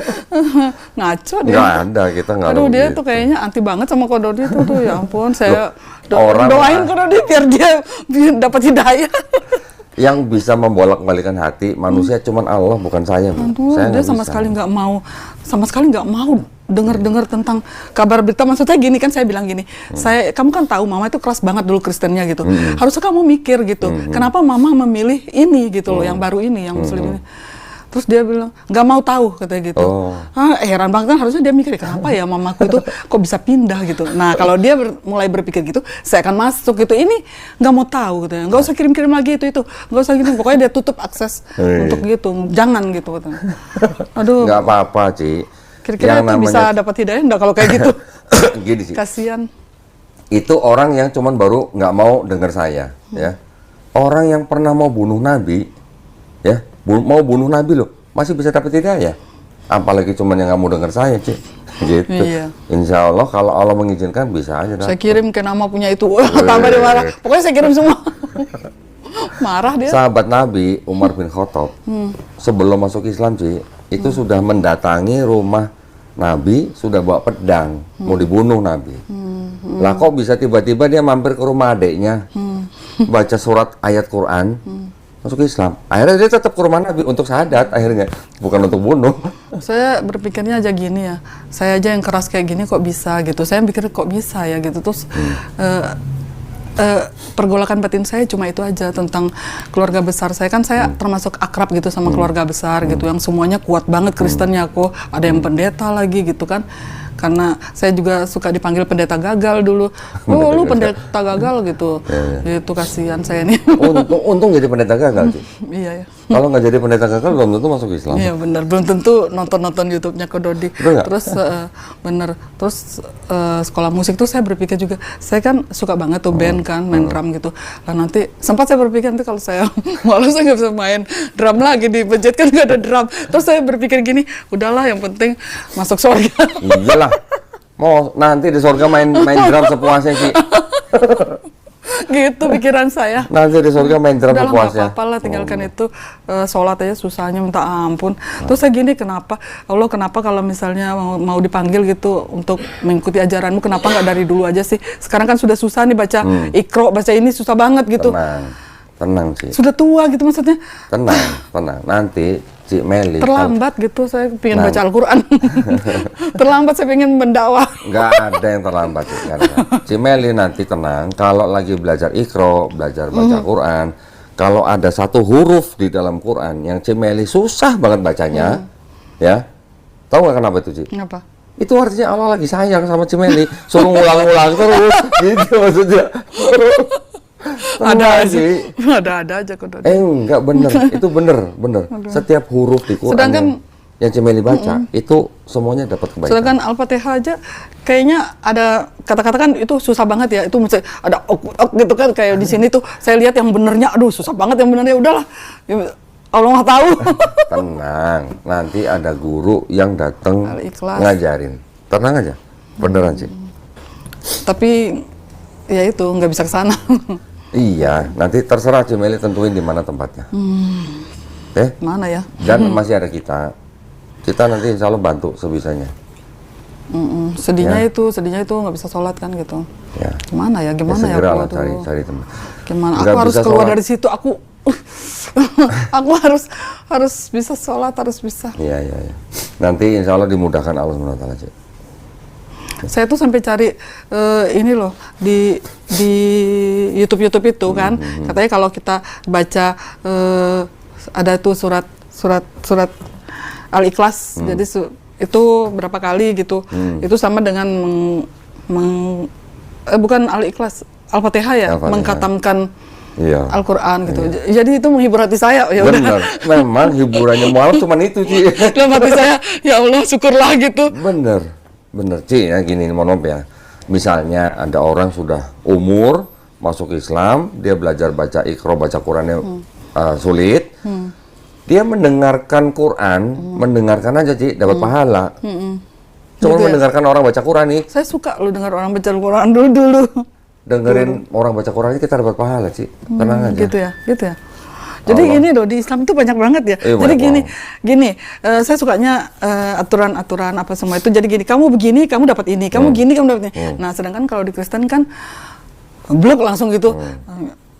Ngaco dia. Nggak ada, kita nggak ada. Aduh dia tuh kayaknya anti banget sama Kododi itu tuh, ya ampun. Saya doain Kododi biar dia dapat hidayah. Yang bisa membolak-balikan hati manusia cuman Allah, bukan saya. Aduh, saya dia sama sekali nggak mau dengar tentang kabar berita. Maksudnya gini kan, saya bilang gini, kamu kan tahu mama itu keras banget dulu Kristennya gitu. Harusnya kamu mikir gitu, kenapa mama memilih ini gitu loh, yang baru ini, yang Muslim ini. Terus dia bilang, nggak mau tahu katanya gitu. Heran banget kan, harusnya dia mikir, kenapa ya mamaku itu kok bisa pindah gitu. Nah kalau dia mulai berpikir gitu, saya akan masuk gitu. Ini nggak mau tahu katanya, nggak usah kirim-kirim lagi itu, nggak usah gitu. Pokoknya dia tutup akses untuk gitu, jangan gitu katanya. Aduh. Nggak apa-apa Ci. Kira-kira itu bisa dapat hidayah nggak kalau kayak gitu? Gini sih. Kasian. Itu orang yang cuman baru nggak mau dengar saya, ya. Orang yang pernah mau bunuh Nabi, ya, mau bunuh Nabi loh, masih bisa dapat hidayah. Apalagi cuman yang nggak mau dengar saya, Cik. Gitu. Iya. Insya Allah kalau Allah mengizinkan bisa aja. Saya kirim ke nama punya itu, tambah dia marah. Pokoknya saya kirim semua. Marah dia. Sahabat Nabi Umar bin Khattab sebelum masuk Islam Ci, itu sudah mendatangi rumah Nabi, sudah bawa pedang mau dibunuh Nabi. Lah kok bisa tiba-tiba dia mampir ke rumah adiknya, baca surat ayat Quran, masuk Islam. Akhirnya dia tetap ke rumah Nabi untuk syahadat akhirnya, bukan untuk bunuh. Saya berpikirnya aja gini ya, saya aja yang keras kayak gini kok bisa gitu. Saya pikir kok bisa ya gitu. Terus pergolakan batin saya cuma itu aja, tentang keluarga besar saya. Kan saya termasuk akrab gitu sama keluarga besar gitu, yang semuanya kuat banget Kristennya. Kok ada yang pendeta lagi gitu kan, karena saya juga suka dipanggil pendeta gagal dulu. Oh lu pendeta gagal gitu. Itu kasihan saya nih. Untung jadi pendeta gagal sih. Iya ya. Kalau nggak jadi pendeta gagal belum tentu masuk Islam. Iya benar, belum tentu nonton YouTube-nya Ko Dodi. Betul nggak? Terus bener, terus sekolah musik tuh saya berpikir juga, saya kan suka banget tuh band kan, main drum gitu. Lah nanti sempat saya berpikir nanti kalau saya malu saya nggak bisa main drum lagi di masjid kan nggak ada drum. Terus saya berpikir gini, udahlah yang penting masuk surga. Iyalah, mau nanti di surga main drum sepuasnya Ci. Gitu pikiran saya. Nanti di surga main drum Udah lah, nggak sepuasnya. apa-apa lah, tinggalkan itu, sholat aja susahnya minta ampun. Terus saya gini, kenapa Allah, kenapa kalau misalnya mau dipanggil gitu untuk mengikuti ajaranmu, kenapa nggak dari dulu aja sih? Sekarang kan sudah susah nih baca Iqra, baca ini susah banget gitu. Tenang Ci. Sudah tua gitu maksudnya. Tenang. Nanti Ci Meli Terlambat gitu, saya pengen baca Al-Quran. Terlambat saya pengen mendakwah. nggak ada yang terlambat Ci. Nggak ada. Ci Meli nanti tenang, kalau lagi belajar Iqra, belajar baca Quran, kalau ada satu huruf di dalam Quran yang Ci Meli susah banget bacanya, ya, tahu nggak kenapa itu Ci? Kenapa? Itu artinya Allah lagi sayang sama Ci Meli, suruh ngulang-ngulang terus, gitu maksudnya. Ada aja Ko Dodi. Enggak bener, itu bener. Setiap huruf di Quran yang Ci Meli baca, itu semuanya dapat kebaikan. Sedangkan Al-Fatihah aja kayaknya ada kata-kata kan itu susah banget ya. Itu mesti ada ok gitu kan, kayak di sini tuh saya lihat yang benernya, aduh susah banget yang benernya, udahlah. Allah nggak tahu. Tenang, nanti ada guru yang datang Al-Ikhlas. ngajarin. Tenang aja, beneran sih. Tapi ya itu nggak bisa ke sana. Iya, nanti terserah Ci Meli tentuin di mana tempatnya. Mana ya? Dan masih ada kita. Kita nanti insya Allah bantu sebisanya. Sedihnya itu nggak bisa sholat kan gitu. Ya. Gimana ya? Gimana ya? Segera Aku lah tuh? cari tempat. Gimana? Nggak Aku harus bisa keluar sholat. dari situ. Aku harus bisa sholat, harus bisa. Iya. Nanti insya Allah dimudahkan Allah SWT. Saya tuh sampai cari ini loh di YouTube itu kan, katanya kalau kita baca ada tuh surat Al-Ikhlas, jadi itu berapa kali gitu, itu sama dengan bukan Al-Ikhlas, Al-Fatihah ya, Al-Fatihah. mengkatamkan Iya. Al-Quran gitu. Jadi itu menghibur hati saya. Ya udah. Bener, memang hiburannya mualaf cuman itu Ci. Dalam hati saya, ya Allah syukurlah gitu. Bener Ci, ya gini mohon maaf ya. Misalnya ada orang sudah umur masuk Islam, dia belajar baca Iqra, baca Qurannya sulit, dia mendengarkan Quran, mendengarkan aja Ci, dapat pahala. Cuma Gitu ya? mendengarkan orang baca Quran nih, Saya suka lu dengar orang baca Al-Quran dulu. dengerin orang baca Quran ini kita dapat pahala Ci, tenang aja. Gitu ya. Jadi ini loh, di Islam itu banyak banget ya. Iya, Jadi banyak gini, saya sukanya aturan-aturan apa semua itu. Jadi gini, kamu begini, kamu dapat ini, kamu gini, kamu dapat ini. Nah, sedangkan kalau di Kristen kan blok langsung gitu.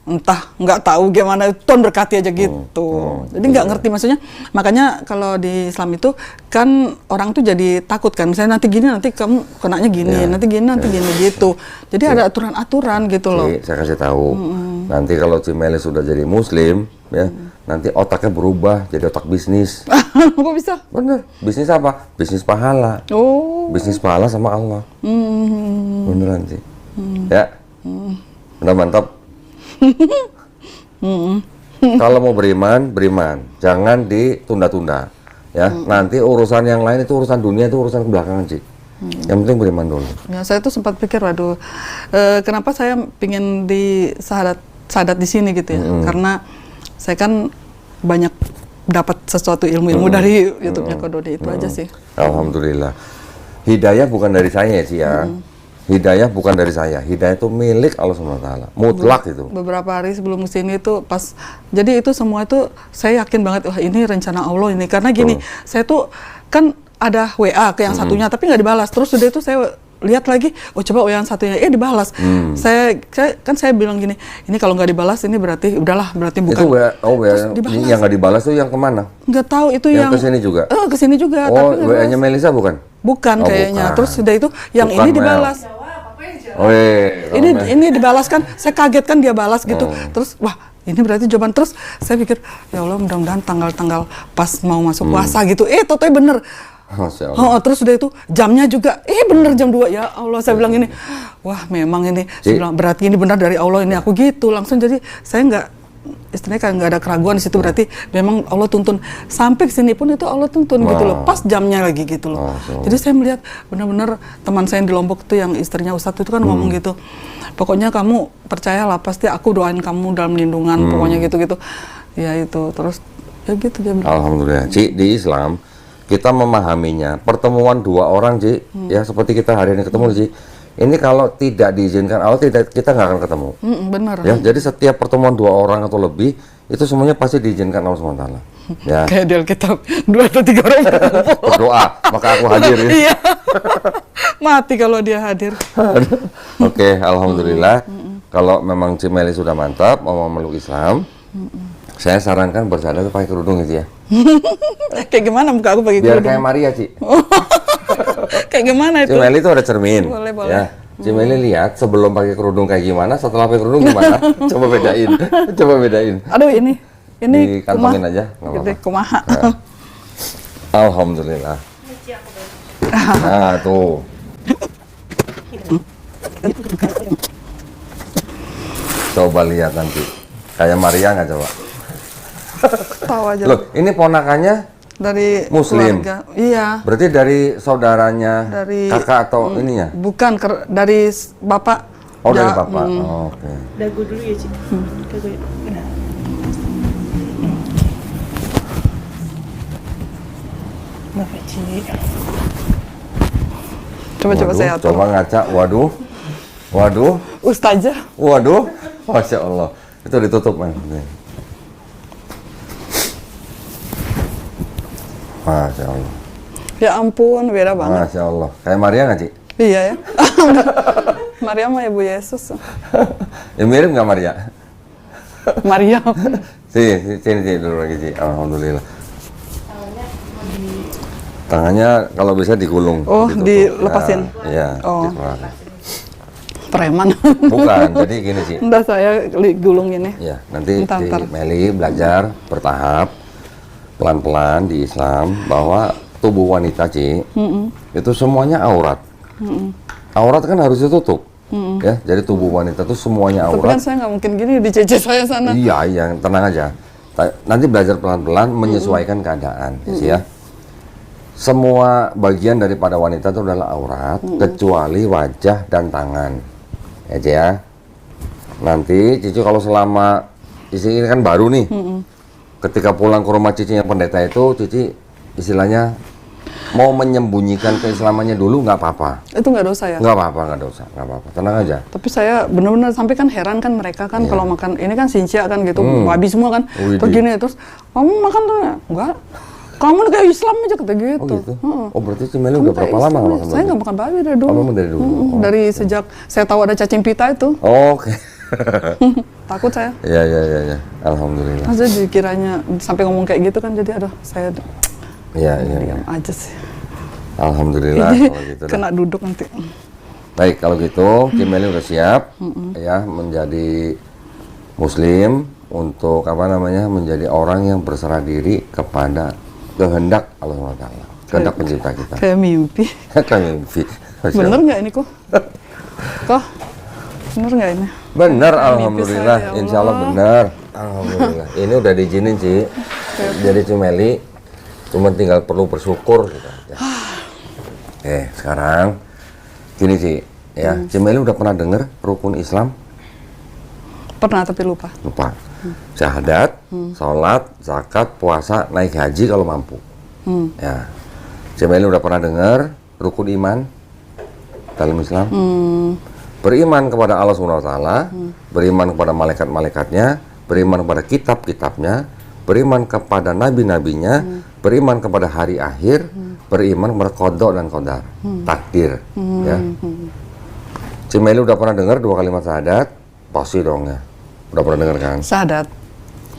Entah, nggak tahu gimana, Tuhan berkati aja gitu. Jadi nggak ngerti maksudnya. Makanya kalau di Islam itu kan orang tuh jadi takut kan. Misalnya nanti gini, nanti kamu kenanya gini, nanti gini gitu. Jadi ada aturan-aturan gitu loh. Ci, saya kasih tahu. Nanti kalau Ci Meli sudah jadi Muslim, ya, nanti otaknya berubah jadi otak bisnis. Kok bisa? Bener, bisnis apa? Bisnis pahala. Oh. Bisnis pahala sama Allah. Beneran sih. Ya. Udah mantap. Kalau mau beriman, jangan ditunda-tunda. Ya, nanti urusan yang lain itu urusan dunia, itu urusan belakangan sih. Yang penting beriman dulu. Ya, saya tuh sempat pikir, waduh, kenapa saya pingin di sahadat di sini gitu ya? Karena saya kan banyak dapat sesuatu ilmu-ilmu dari YouTube-nya Ko Dodi itu aja sih. Alhamdulillah. Hidayah bukan dari saya ya, Ci ya. Hidayah bukan dari saya. Hidayah itu milik Allah SWT. Mutlak itu. Beberapa hari sebelum kesini itu pas, jadi itu semua itu saya yakin banget, wah ini rencana Allah ini. Karena gini, saya tuh kan ada WA ke yang satunya tapi nggak dibalas. Terus udah itu saya lihat lagi, oh coba yang satunya dibalas. Saya bilang gini, ini kalau nggak dibalas ini berarti udahlah, berarti bukan. Itu WA yang nggak dibalas tuh yang kemana? Nggak tahu itu yang kesini juga. Kesini juga. Oh, tapi WA-nya Melisa bukan? Bukan kayaknya. Bukan. Terus udah itu yang Bukan, ini Mel. dibalas. Oh, Ini dibalas kan, saya kaget kan dia balas gitu. Terus wah ini berarti jawaban. Terus saya pikir ya Allah, mudah-mudahan tanggal-tanggal pas mau masuk puasa gitu. Totoy bener. Masya Allah. Terus udah itu jamnya juga, bener jam 2 ya Allah. Saya bilang ini, wah memang ini, saya bilang berarti ini benar dari Allah ini, aku gitu langsung. Jadi saya nggak istilahnya kan nggak ada keraguan di situ, berarti memang Allah tuntun sampai ke sini pun itu Allah tuntun gitu loh, pas jamnya lagi gitu loh. Jadi saya melihat benar-benar teman saya yang di Lombok tuh yang istrinya Ustadz itu kan ngomong gitu, pokoknya kamu percayalah pasti aku doain kamu dalam lindungan, pokoknya gitu-gitu. Ya itu terus ya gitu dia bilang. Alhamdulillah, Ci, di Islam kita memahaminya pertemuan dua orang, Ci, ya seperti kita hari ini ketemu, Ci. Ini kalau tidak diizinkan Allah, kita nggak akan ketemu. Benar. Ya, jadi setiap pertemuan dua orang atau lebih itu semuanya pasti diizinkan Allah SWT. Ya. Kayak di Alkitab 2 atau 3 orang Berdoa, maka aku hadir. Ya. Iya. Mati kalau dia hadir. Oke, alhamdulillah. Kalau memang Cimeli sudah mantap mau memeluk Islam, saya sarankan bersadar pakai kerudung gitu ya. Kayak gimana muka aku pakai Biar kerudung? kayak Maria, Ci. Kayak gimana itu? Cimeli itu ada cermin. Boleh. Ya. Cimeli lihat sebelum pakai kerudung kayak gimana, setelah pakai kerudung gimana. Coba bedain. Coba bedain. Aduh ini Dikantongin aja, nggak Gede, apa-apa. kumaha. Ya. Alhamdulillah. Nah, tuh. Coba lihat nanti. Kayak Maria nggak coba? Tahu aja. Loh, ini ponakannya Dari Muslim. keluarga. Iya. berarti dari saudaranya, Dari kakak atau ininya? Bukan dari bapak. Oh, dari Ja- bapak. Oh, oke. Dagu dulu ya, Ci. Dagu ya. Nah. Bapak Ci. Coba Waduh, saya atur. coba ngaca. Waduh. Waduh. Ustazah. Waduh. Masya Allah. Itu ditutup, man. Masya Allah. Ya ampun, beda banget. Masya Allah. Kayak Maria nggak, Ci? Iya ya. Maria mah Ibu Yesus. Ya mirip nggak Maria? Maria. Sini dulu lagi, Ci. Alhamdulillah. Tangannya kalau bisa digulung. Oh, ditutup. dilepasin? Ya, iya. Oh. dikeluarin. Preman. Bukan, jadi gini, Ci. Entah saya gulung ini. Ya, nanti Ntar. Ci Meli belajar bertahap, pelan-pelan di Islam bahwa tubuh wanita, Ci, itu semuanya aurat. Aurat kan harus ditutup. Ya, jadi tubuh wanita itu semuanya Tapi aurat. kan saya nggak mungkin gini di CC saya sana. Iya, tenang aja. Nanti belajar pelan-pelan menyesuaikan keadaan, ya, Ci, ya. Semua bagian daripada wanita itu adalah aurat, kecuali wajah dan tangan, ya, Ci, ya. Nanti Cici kalau selama Cici ini kan baru nih, ketika pulang ke rumah Cici yang pendeta itu, Cici istilahnya mau menyembunyikan keislamannya dulu nggak apa-apa. Itu nggak dosa ya? Nggak apa-apa, nggak dosa, nggak apa-apa. Tenang aja. Tapi saya benar-benar sampai kan heran kan mereka kan kalau makan ini kan sincia kan gitu, babi semua kan. Widih. Begini terus kamu makan tuh enggak? Kamu kayak Islam aja kata gitu. Oh gitu? Heeh. Oh berarti Cimeli Kamu udah kayak berapa lama Islam nggak aja. makan Saya babi? nggak makan babi dari dulu. Oh, memang dari dulu? Oh. Dari sejak saya tahu ada cacing pita itu, Oke. takut saya. Ya. Alhamdulillah. Masa dikiranya sampai ngomong kayak gitu kan, jadi aduh saya Iya. diam aja sih. Alhamdulillah Ini kalau gitu. dah. kena duduk nanti. Baik, kalau gitu Cimeli udah siap ya menjadi muslim untuk apa namanya menjadi orang yang berserah diri kepada kehendak Allah SWT, kehendak pencipta kita. Kayak mimpi. Kayak mimpi. Masya Bener Allah. nggak ini kok? Kok? Bener nggak ini? Bener, Mimpi alhamdulillah. saya, ya Insya Allah Allah. bener. Alhamdulillah. Ini udah diizinin sih. Jadi Cimeli cuma tinggal perlu bersyukur gitu aja. Sekarang gini sih, ya. Cimeli udah pernah dengar rukun Islam? Pernah tapi lupa. Lupa. Syahadat, sholat, zakat, puasa, naik haji kalau mampu. Ya. Cimeli udah pernah dengar rukun iman dalam Islam? Beriman kepada Allah SWT, beriman kepada malaikat-malaikatnya, beriman kepada kitab-kitabnya, beriman kepada nabi-nabinya, beriman kepada hari akhir, beriman kepada qada dan qadar, takdir. Ya. Cimeli udah pernah dengar 2 kalimat syahadat? Pasti dong ya. Udah pernah dengar kan? Syahadat.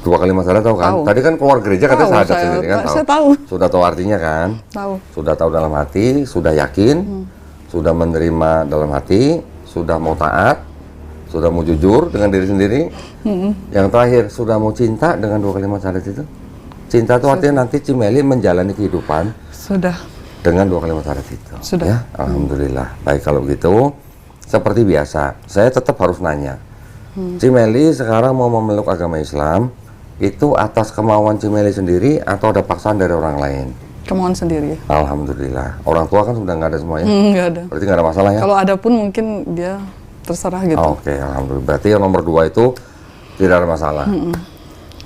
2 kalimat syahadat tahu kan? Tahu. Tadi kan keluar gereja katanya Tahu, syahadat saya- sendiri kan saya tahu. Sudah tahu artinya kan? Tahu. Sudah tahu dalam hati, sudah yakin, sudah menerima dalam hati, sudah mau taat, sudah mau jujur dengan diri sendiri. Yang terakhir, sudah mau cinta dengan 2 kalimat syahadat itu. Cinta itu artinya nanti Cimeli menjalani kehidupan Sudah. dengan 2 kalimat syahadat itu. Sudah. Ya, alhamdulillah. Baik kalau begitu, seperti biasa, saya tetap harus nanya. Cimeli sekarang mau memeluk agama Islam, Itu atas kemauan Cimeli sendiri atau ada paksaan dari orang lain? Kemauan sendiri. Alhamdulillah. Orang tua kan sudah nggak ada semuanya? Nggak ada. Berarti nggak ada masalah ya? Kalau ada pun mungkin dia terserah gitu. Oke, alhamdulillah. Berarti yang nomor 2 itu tidak ada masalah.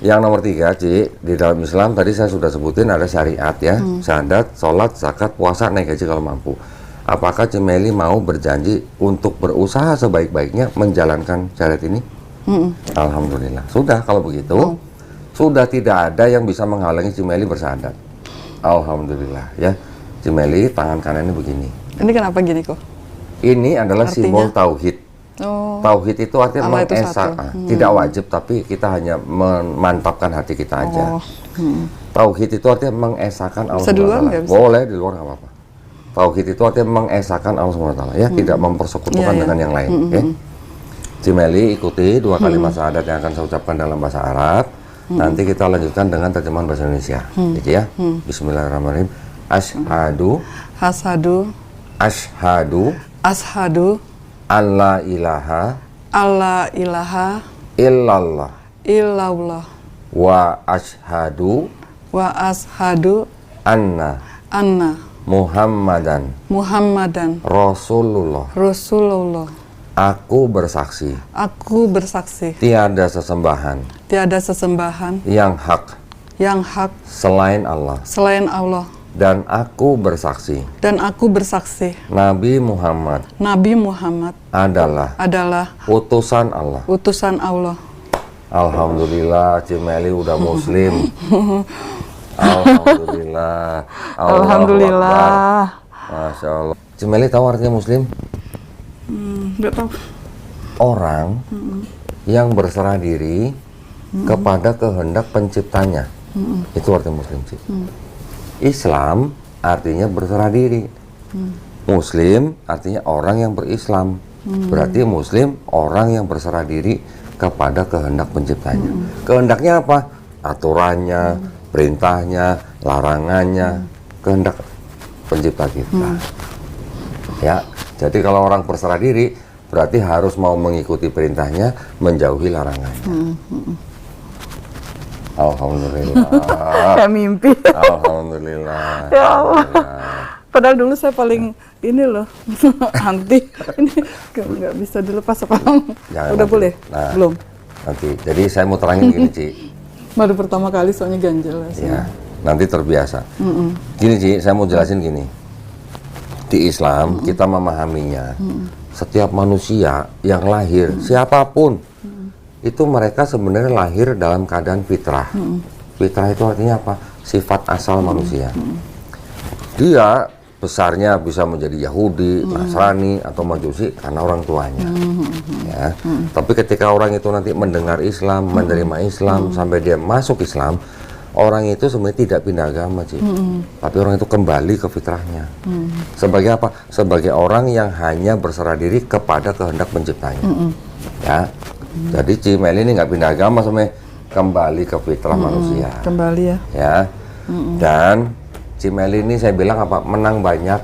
Yang nomor 3, Ci, di dalam Islam tadi saya sudah sebutin ada syariat ya, syahadat, sholat, zakat, puasa, naik haji kalau mampu. Apakah Cimeli mau berjanji untuk berusaha sebaik-baiknya menjalankan syariat ini? Alhamdulillah. Sudah kalau begitu, sudah tidak ada yang bisa menghalangi Cimeli bersyahadat. Alhamdulillah ya. Cimeli tangan kanannya begini. Ini kenapa gini kok? Ini adalah Artinya? simbol tauhid. Oh. Tauhid itu artinya Allah itu satu. tidak wajib, tapi kita hanya memantapkan hati kita aja. Oh. Tauhid itu artinya mengesahkan Allah Bisa duluan SWT. nggak bisa? Boleh di luar nggak apa-apa. Tauhid itu artinya mengesahkan Allah SWT ya, tidak mempersekutukan Iya, iya. dengan yang lain. Oke? Cimeli ikuti 2 kalimat syahadat yang akan saya ucapkan dalam bahasa Arab. Nanti kita lanjutkan dengan terjemahan bahasa Indonesia. Gitu ya. Bismillahirrahmanirrahim. Asyhadu Ashadu, ashadu, alla ilaha alla ilaha, illallah illallah, wa asyhadu wa ashadu, anna anna, Muhammadan Muhammadan, Rasulullah. Rasulullah. Aku bersaksi Aku bersaksi, tiada sesembahan tiada sesembahan yang hak yang hak selain Allah, selain Allah. dan aku bersaksi Dan aku bersaksi, Nabi Muhammad Nabi Muhammad adalah utusan Allah. utusan Allah. Alhamdulillah, Cimeli udah muslim. Alhamdulillah. Allahu Alhamdulillah. Akbar. Masya Allah. Cimeli tahu artinya muslim? Nggak tahu. Orang yang berserah diri kepada kehendak penciptanya. Itu artinya muslim, Ci. Islam artinya berserah diri. Muslim artinya orang yang berislam. Berarti muslim orang yang berserah diri kepada kehendak penciptanya. Kehendaknya apa? Aturannya, perintahnya, larangannya, kehendak pencipta kita. Ya, jadi kalau orang berserah diri berarti harus mau mengikuti perintahnya, menjauhi larangannya. Alhamdulillah. Kayak mimpi. Alhamdulillah. Ya Allah. Alhamdulillah. Padahal dulu saya paling ini loh anti ini nggak bisa dilepas apa? Jangan Udah nanti. boleh? Nah, Belum. Nanti. Jadi saya mau terangin gini, Ci. Baru pertama kali soalnya ganjel Ya, nanti terbiasa. Gini, Ci, saya mau jelasin gini. Di Islam kita memahaminya. Setiap manusia yang lahir, siapapun, itu mereka sebenarnya lahir dalam keadaan fitrah. Fitrah itu artinya apa? Sifat asal manusia. Dia besarnya bisa menjadi Yahudi, Nasrani, atau Majusi karena orang tuanya. Ya. Tapi ketika orang itu nanti mendengar Islam, menerima Islam, sampai dia masuk Islam, orang itu sebenarnya tidak pindah agama, Ci. Tapi orang itu kembali ke fitrahnya. Sebagai apa? Sebagai orang yang hanya berserah diri kepada kehendak penciptanya. Ya. Jadi Cimeli ini nggak pindah agama, sebenarnya kembali ke fitrah manusia. Kembali ya. Ya. Dan Cimeli ini saya bilang apa? Menang banyak.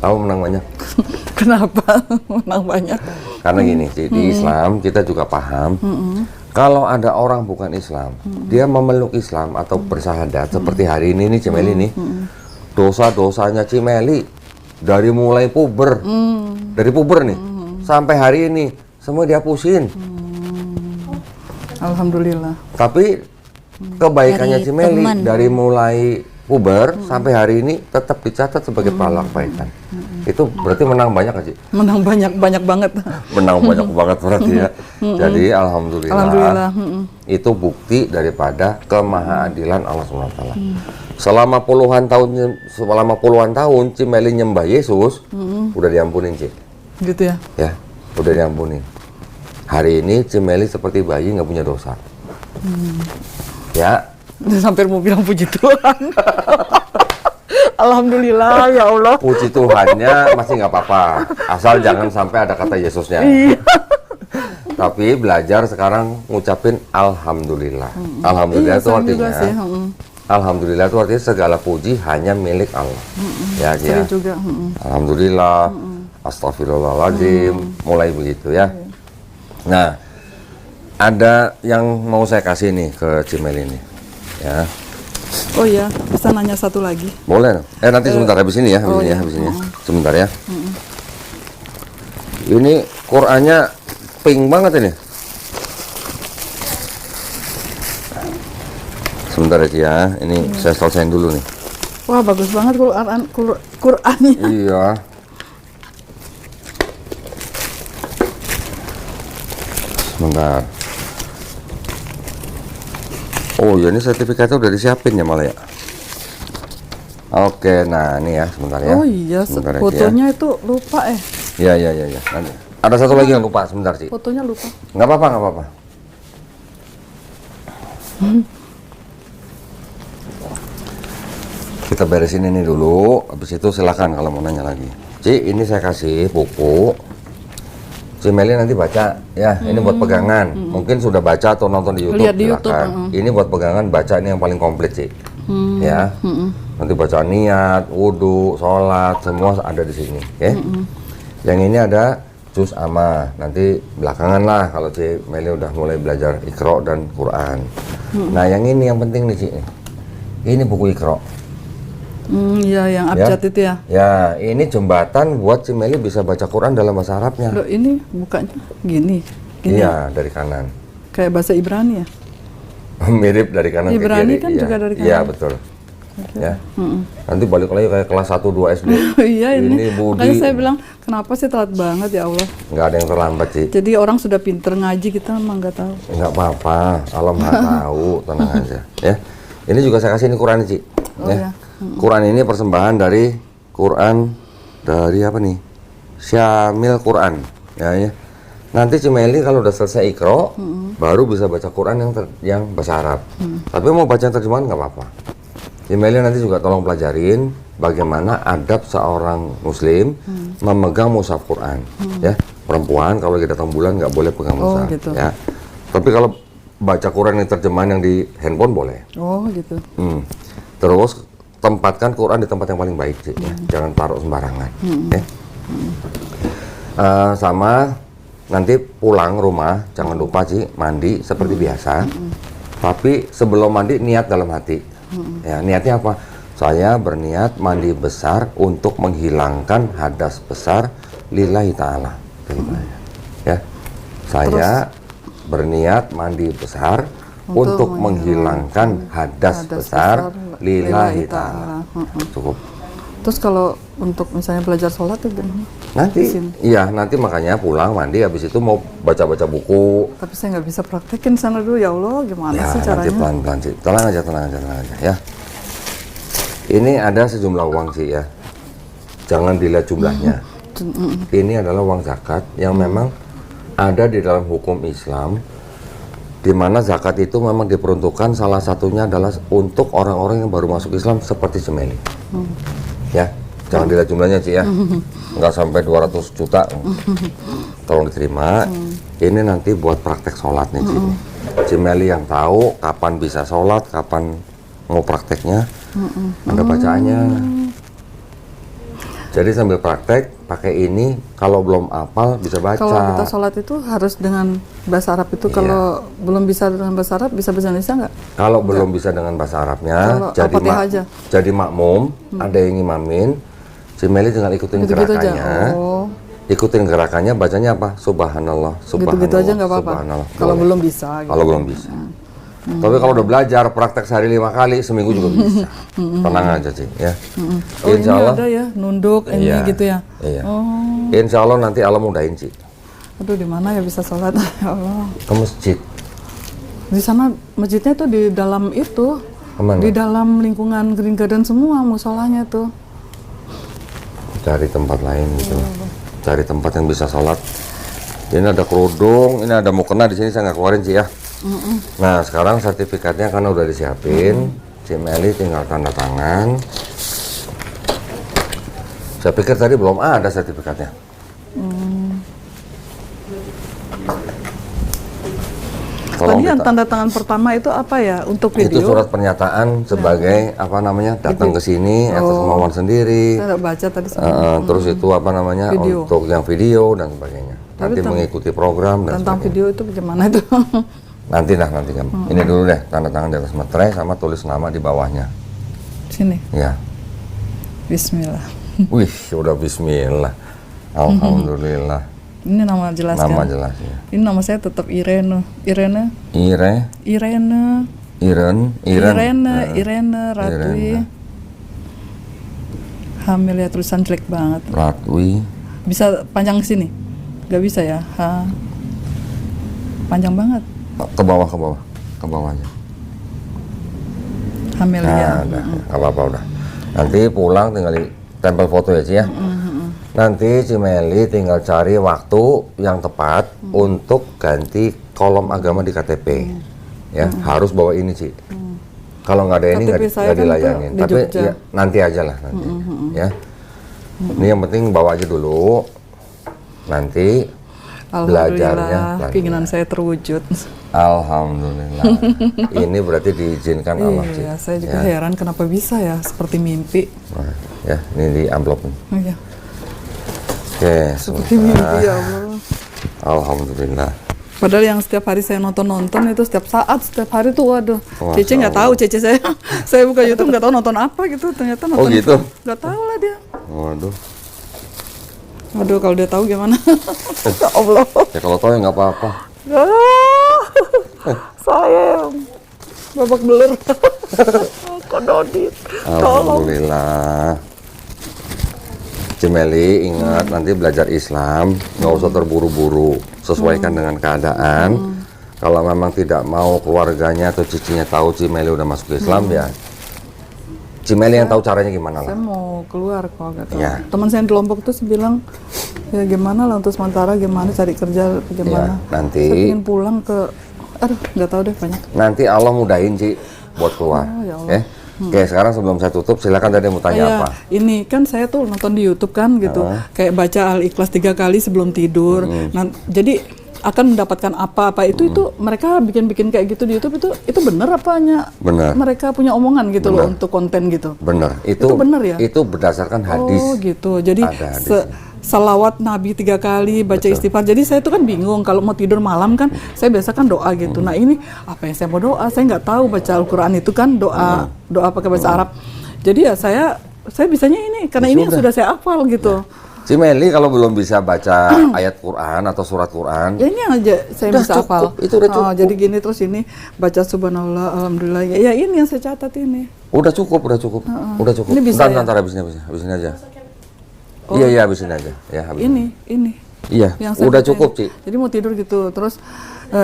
Tahu menang banyak? Kenapa menang banyak? Karena gini, Ci, di Islam kita juga paham. Kalau ada orang bukan Islam, dia memeluk Islam atau bersyahadat seperti hari ini nih Cimeli nih, dosa-dosanya Cimeli dari mulai puber, dari puber nih sampai hari ini semua dihapusin. Alhamdulillah. Tapi kebaikannya Dari Cimeli teman. dari mulai puber sampai hari ini tetap dicatat sebagai pahala kebaikan. Itu berarti menang banyak aja. Menang banyak banget. Menang banyak banget berarti ya. Jadi alhamdulillah. Alhamdulillah. Itu bukti daripada kemahaadilan Allah SWT. Selama puluhan tahun Cimeli nyembah Yesus, udah diampunin, Ci. Gitu ya. Ya, udah diampunin. Hari ini Cimeli seperti bayi nggak punya dosa. Ya, Hampir mau bilang puji Tuhan. Alhamdulillah ya Allah. puji Tuhannya masih nggak apa-apa, asal jangan sampai ada kata Yesusnya. Iya. Tapi belajar sekarang ngucapin Alhamdulillah. Alhamdulillah itu Iya, sering artinya juga sih, Alhamdulillah itu artinya segala puji hanya milik Allah. Ya, ya. Sering juga. Alhamdulillah, Astagfirullahaladzim, mulai begitu ya. Nah, ada yang mau saya kasih nih ke Cimeli ini. Ya. Oh iya, bisa nanya satu lagi. Boleh. Nanti sebentar habis ini ya, habis oh ini ya, iya. habis ini ya. Sebentar ya. Ini Qurannya pink banget ini. Sebentar ya Ci ya. Ini saya selesaiin dulu nih. Wah, bagus banget Qurannya. Iya. Sebentar. Oh ya, ini sertifikatnya udah disiapin ya malah ya. Oke, nah ini ya sebentar ya. Oh iya, Sebentar ya, Ci, fotonya itu lupa ya. Ya. Nanti. Ada satu lagi yang lupa sebentar sih. Fotonya lupa. Nggak apa-apa, nggak apa-apa. Kita beresin ini dulu, habis itu silakan kalau mau nanya lagi. Ci, ini saya kasih buku. Si Meli nanti baca, ya. Ini buat pegangan. Mungkin sudah baca atau nonton di YouTube. Lihat di YouTube, silakan. Ini buat pegangan, baca ini yang paling komplit sih. Ya. Nanti baca niat, wudhu, sholat, semua ada di sini. Ya. Yang ini ada juz amma. Nanti belakangan lah kalau si Meli udah mulai belajar Iqra dan Quran. Nah, yang ini yang penting nih, Ci. Ini buku Iqra. Iya, yang abjad itu ya. Ya, ini jembatan buat si Meli bisa baca Quran dalam bahasa Arabnya. Loh, ini bukanya gini. Iya, dari kanan. Kayak bahasa Ibrani ya. Mirip dari kanan ke Ibrani kiri. kan Iya. juga dari kanan. Iya, betul. Ya. Nanti balik lagi kayak kelas 1 2 SD. Iya, ini. Budi. Makanya saya bilang, kenapa sih telat banget ya Allah. Nggak ada yang terlambat sih. Jadi orang sudah pinter ngaji, kita emang nggak tahu. Nggak apa-apa, Allah Maha tahu, tenang aja. Ya. Ini juga saya kasih ini Quran, Ci. Oh, ya. Quran ini persembahan dari apa nih? Syamil Quran. Ya. Nanti Cimeli kalau udah selesai Iqra, baru bisa baca Quran yang bahasa Arab. Tapi mau baca terjemahan nggak apa-apa. Cimeli nanti juga tolong pelajarin bagaimana adab seorang Muslim memegang mushaf Quran. Ya, perempuan kalau lagi datang bulan nggak boleh pegang mushaf. gitu. Ya. Tapi kalau baca Quran yang terjemahan yang di handphone boleh. Oh gitu. Terus tempatkan Quran di tempat yang paling baik sih, ya. Jangan taruh sembarangan. Ya. Sama nanti pulang rumah jangan lupa sih mandi seperti biasa. Tapi sebelum mandi niat dalam hati. Ya, niatnya apa? Saya berniat mandi besar untuk menghilangkan hadas besar lillahi ta'ala. Ya. Saya berniat mandi besar untuk menghilangkan hadas besar lillahi ta'ala. Cukup. Terus kalau untuk misalnya belajar sholat itu gimana? Nanti, iya nanti makanya pulang mandi habis itu mau baca-baca buku. Tapi saya nggak bisa praktekin sana dulu ya Allah, gimana Ya sih nanti caranya? pelan-pelan sih, tenang aja ya. Ini ada sejumlah uang sih ya, jangan dilihat jumlahnya. Ini adalah uang zakat yang memang ada di dalam hukum Islam, di mana zakat itu memang diperuntukkan salah satunya adalah untuk orang-orang yang baru masuk Islam seperti Cimeli. Ya, jangan dilihat jumlahnya sih ya, nggak sampai 200 juta. Tolong diterima. Ini nanti buat praktek sholat nih Cimeli yang tahu kapan bisa sholat, kapan mau prakteknya, ada bacaannya. Jadi sambil praktek pakai ini, kalau belum hafal bisa baca. Kalau kita sholat itu harus dengan bahasa Arab itu, kalau belum bisa dengan bahasa Arab bisa bahasa Indonesia nggak? Kalau belum bisa dengan bahasa Arabnya, Kalau jadi makmum, ada yang ngimamin, Cimeli tinggal ikutin Gitu-gitu gerakannya. aja. Oh. Ikutin gerakannya, bacanya apa? Subhanallah, subhanallah. Gitu-gitu aja nggak apa-apa. Subhanallah. Kalau Boleh. belum bisa. Gitu. Kalau belum bisa. Tapi kalau udah belajar praktek sehari 5 kali, seminggu juga bisa. Tenang aja sih ya. Oh Insya ini Allah, ada ya, nunduk ini iya, gitu ya. Iya. Oh. Insya Allah nanti Allah mudahin sih. Aduh, di mana ya bisa sholat? Ya Allah. Ke masjid. Di sana masjidnya tuh di dalam itu, Kemana? di dalam lingkungan Green Garden semua musolanya tuh. Cari tempat lain gitu. Cari tempat yang bisa sholat. Ini ada kerudung, ini ada mukena di sini saya nggak keluarin sih ya. Nah sekarang sertifikatnya karena udah disiapin, Cimeli tinggal tanda tangan. Saya pikir tadi belum ada sertifikatnya. Tolong Tadi yang tanda tangan pertama itu apa ya? Untuk video? Itu surat pernyataan sebagai apa namanya datang ke sini atas kemauan sendiri. Saya nggak baca tadi. Terus itu apa namanya Video. untuk yang video dan sebagainya. nanti mengikuti program dan Tentang sebagainya. video itu bagaimana itu? Nanti kamu. Ini dulu deh, tanda tangan di atas materai sama tulis nama di bawahnya. Sini. Ya. Bismillah. Wih, udah bismillah. Alhamdulillah. Ini nama jelas Nama kan? jelas ya. Ini nama saya tetap Irene. Irene. Irene Ratwi. Hamil ya, tulisan jelek banget. Ratwi. Bisa panjang ke sini? Gak bisa ya? Panjang banget. Ke bawah aja. Hamil ya. Nah, udah, nggak apa-apa udah. Nanti pulang tinggal tempel foto ya, Ci ya. Nanti Cimeli tinggal cari waktu yang tepat untuk ganti kolom agama di KTP. Ya, harus bawa ini, Ci. Kalau nggak ada ini KTP saya nggak kan dilayanin. di Tapi Jogja. ya, nanti aja lah nanti. Ya. Ini yang penting bawa aja dulu. Nanti belajarnya Alhamdulillah, keinginan saya terwujud. Alhamdulillah. Ini berarti diizinkan Allah, Ci. Iya, saya juga heran kenapa bisa ya, seperti mimpi. Nah, ya, ini di amplop. Oh, iya. Oke, Seperti mimpi ya Allah. Alhamdulillah. Padahal yang setiap hari saya nonton itu setiap saat, setiap hari tuh, waduh. Masya Cece nggak tahu, Cece saya, saya buka YouTube nggak tahu nonton apa gitu, ternyata nonton. gitu? Nggak tahu lah dia. Waduh. Waduh, kalau dia tahu gimana? Ya Allah. Ya kalau tahu ya nggak apa-apa. Saya babak belur. Kok Dodit? Tolong. Alhamdulillah. Cimeli ingat nanti belajar Islam nggak usah terburu-buru, sesuaikan dengan keadaan. Kalau memang tidak mau keluarganya atau cicinya tahu Cimeli udah masuk Islam ya Cimeli yang tahu caranya gimana Saya lah. mau keluar kok nggak tahu. Ya. Teman saya yang di Lombok tuh bilang ya gimana lah untuk sementara, gimana cari kerja Ya, bagaimana. nanti- Saya ingin pulang ke, aduh nggak tahu deh banyak. Nanti Allah mudahin Ci buat keluar. ya Allah. Oke, sekarang sebelum saya tutup silakan tadi mau tanya Iya, apa? ini kan saya tuh nonton di YouTube kan gitu, kayak baca Al-Ikhlas 3 kali sebelum tidur. Nah, jadi akan mendapatkan apa-apa itu mereka bikin kayak gitu di YouTube itu bener apa hanya Bener. mereka punya omongan gitu loh untuk konten gitu. Bener, itu bener ya? Itu berdasarkan hadis. Oh gitu. Jadi Ada hadisnya. salawat Nabi 3 kali, baca istighfar. Jadi saya tuh kan bingung kalau mau tidur malam kan, saya biasa kan doa gitu. Nah ini apa yang saya mau doa? Saya nggak tahu baca Al-Quran itu kan doa pakai bahasa Arab. Jadi ya saya bisanya ini karena ini yang sudah saya hafal gitu. Cimeli kalau belum bisa baca ayat Quran atau surat Quran, Ya ini yang aja saya Udah bisa cukup, hafal. itu udah cukup. Jadi gini terus ini baca subhanallah, alhamdulillah. Ya ini yang saya catat ini. udah cukup. Udah cukup. Ini bisa ya? Ntar habisin aja. Iya, habisin aja. Ya, habisin. Ini. Iya, Yang saya udah baca cukup, ini. Ci. Jadi mau tidur gitu. Terus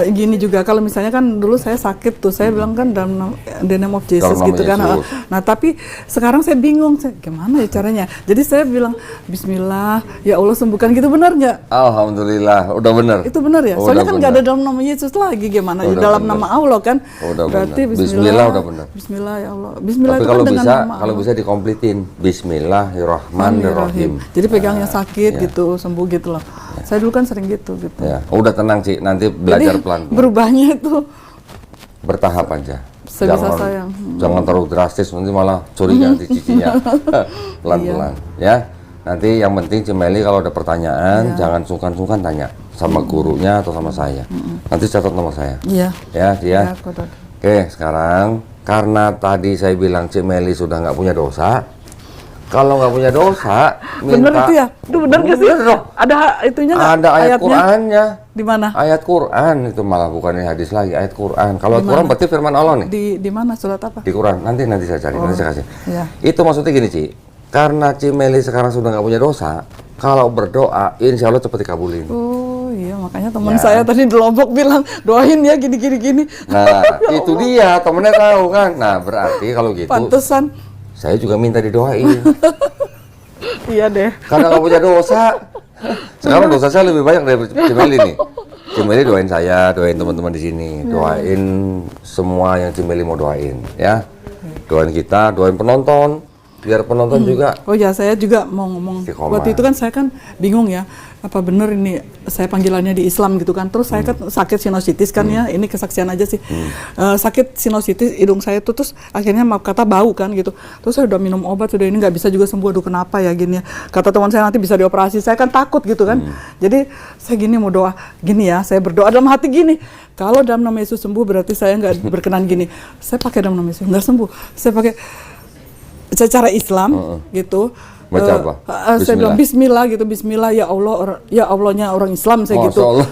gini juga kalau misalnya kan dulu saya sakit tuh, saya bilang kan dalam the name of Jesus Dalam nama gitu kan. Yesus. Nah, tapi sekarang saya bingung, gimana ya caranya? Jadi saya bilang bismillah, ya Allah sembuhkan gitu, benar nggak? Alhamdulillah, udah bener. Itu benar ya? Udah Soalnya kan nggak ada bener. dalam nama Yesus lagi, gimana? Udah Dalam bener. nama Allah kan. Udah Berarti bener. Bismillah udah bener. Bismillah ya Allah. Bismillah Tapi itu kalau kan dengan bisa, nama kalau Allah. bisa dikomplitin. Bismillahirrahmanirrahim. Jadi pegang yang sakit gitu, sembuh gitu loh. Saya dulu kan sering gitu. Ya, udah tenang, Ci. Nanti belajar Jadi pelan-pelan. berubahnya itu Bertahap aja. sebisa saya. Jangan terlalu drastis, nanti malah curiga nanti cicinya. Pelan-pelan, ya. Nanti yang penting Cimeli kalau ada pertanyaan, jangan sungkan-sungkan tanya sama gurunya atau sama saya. Nanti catat nomor saya. Iya. Ya, dia. Ya, Kodok. Oke, sekarang karena tadi saya bilang Cimeli sudah nggak punya dosa. Kalau nggak punya dosa, Bener itu ya? Itu bener nggak sih? Bener dong. Ada itunya nggak? Ada ayat Ayatnya? Qurannya. Di mana? Ayat Quran itu malah bukan hadis lagi, ayat Quran. Kalau ayat Quran berarti firman Allah nih. Di mana surat apa? Di Quran. Nanti saya cari, nanti saya kasih. Iya. Itu maksudnya gini, Ci. Karena Cimeli sekarang sudah nggak punya dosa, kalau berdoa, insya Allah cepat dikabulin. Oh iya, makanya teman Ya. saya tadi di Lombok bilang doain ya gini. Nah, itu dia, temennya tahu kan. Nah, berarti kalau gitu, Pantesan. saya juga minta didoain. Iya deh. Karena nggak punya dosa. Sekarang dosa saya lebih banyak dari Cimeli nih. Cimeli doain saya, doain teman-teman di sini, doain semua yang Cimeli mau doain, ya. Doain kita, doain penonton. biar penonton juga. Oh ya, saya juga mau ngomong. Istiqomah. Waktu itu kan saya kan bingung ya, apa bener ini saya panggilannya di Islam gitu kan. Terus saya kan sakit sinusitis kan ya, ini kesaksian aja sih. Sakit sinusitis hidung saya tuh, terus akhirnya maaf kata bau kan gitu. Terus saya udah minum obat, sudah ini nggak bisa juga sembuh. Aduh kenapa ya gini ya. Kata teman saya nanti bisa dioperasi, saya kan takut gitu kan. Jadi saya gini mau doa, gini ya, saya berdoa dalam hati gini. Kalau dalam nama Yesus sembuh berarti saya nggak berkenan gini. Saya pakai dalam nama Yesus, nggak sembuh. Saya pakai secara Islam gitu. Baca apa? Saya bilang Bismillah gitu, Bismillah ya Allah, ya Allahnya orang Islam saya gitu. Allah.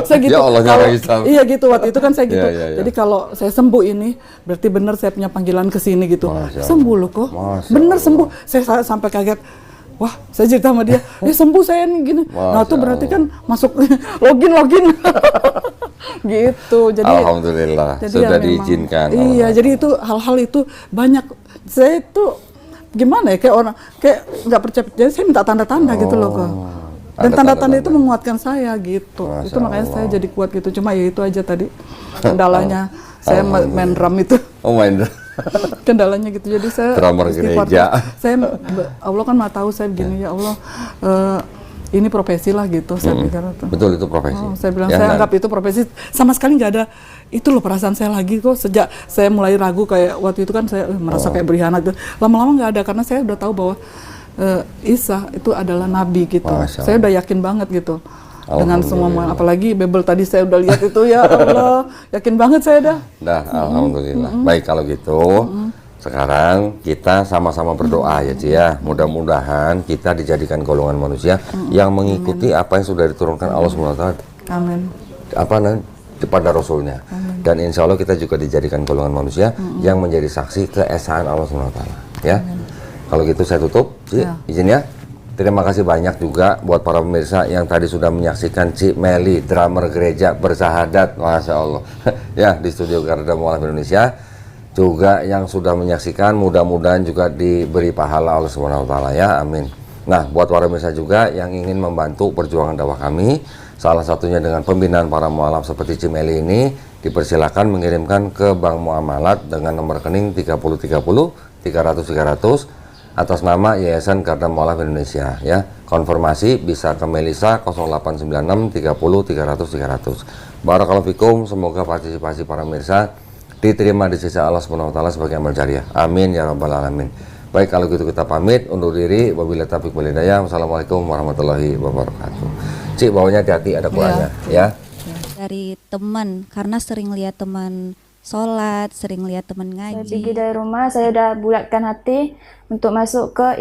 Saya gitu. Ya Allahnya orang Islam. Iya gitu, waktu itu kan saya gitu. Iya. Jadi kalau saya sembuh ini berarti benar saya punya panggilan ke sini gitu. Masya Sembuh loh kok. Masya Bener sembuh. Saya sampai kaget. Wah, saya cerita sama dia, ya sembuh saya nih gini. Nah, itu berarti kan masuk login. Gitu. Jadi Alhamdulillah jadi sudah ya memang, diizinkan. iya, jadi itu hal-hal itu banyak. Saya itu gimana ya, kayak orang kayak nggak percaya. Jadi saya minta tanda-tanda gitu loh kok. Dan ada tanda-tanda itu tanda-tanda. menguatkan saya gitu. Masya Itu makanya saya Allah. jadi kuat gitu. Cuma ya itu aja tadi kendalanya. Saya main drum itu. Oh main drum. Kendalanya gitu. Jadi saya Drummer istighfar. gereja. Saya Allah kan Maha tahu saya begini ya Allah. Ini profesi lah gitu saya pikir itu. Betul itu profesi. Saya bilang Ya, saya nah, anggap itu profesi, sama sekali nggak ada itu loh perasaan saya lagi kok sejak saya mulai ragu kayak waktu itu kan saya merasa kayak berkhianat gitu. Lama-lama nggak ada karena saya udah tahu bahwa Isa itu adalah nabi gitu. Masya Saya udah yakin banget gitu dengan semua Alhamdulillah. apalagi Bible tadi saya udah lihat itu ya Allah yakin banget saya dah. Dah, alhamdulillah. Baik kalau gitu. Sekarang kita sama-sama berdoa ya Ci ya. Mudah-mudahan kita dijadikan golongan manusia yang mengikuti apa yang sudah diturunkan Allah SWT Amin. kepada Rasulnya. Dan insya Allah kita juga dijadikan golongan manusia yang menjadi saksi keesaan Allah SWT. Ya. Kalau gitu saya tutup, Ci, Ya. izin ya. Terima kasih banyak juga buat para pemirsa yang tadi sudah menyaksikan Ci Meli, drummer gereja bersahadat, Masya Allah. Ya, di studio Garda Mualaf Indonesia. Juga yang sudah menyaksikan, mudah-mudahan juga diberi pahala Allah SWT ya, amin. Nah, buat para pemirsa juga yang ingin membantu perjuangan dakwah kami, salah satunya dengan pembinaan para mualaf seperti Ci Meli ini, dipersilakan mengirimkan ke Bank Muamalat dengan nomor rekening 3030 300 300 atas nama Yayasan Garda Mualaf Indonesia ya. Konfirmasi bisa ke Melisa 0896 30 300 300. Barakallahu fikum, semoga partisipasi para pemirsa diterima di sisi Allah SWT sebagai amal jariah. Amin ya rabbal alamin. Baik kalau gitu kita pamit undur diri. Wabillahi taufiq wal hidayah. Wassalamualaikum warahmatullahi wabarakatuh. Cik bawanya hati-hati ada Qurannya ya. Dari teman, karena sering lihat teman sholat, sering lihat teman Saya ngaji. pergi dari rumah, saya udah bulatkan hati untuk masuk ke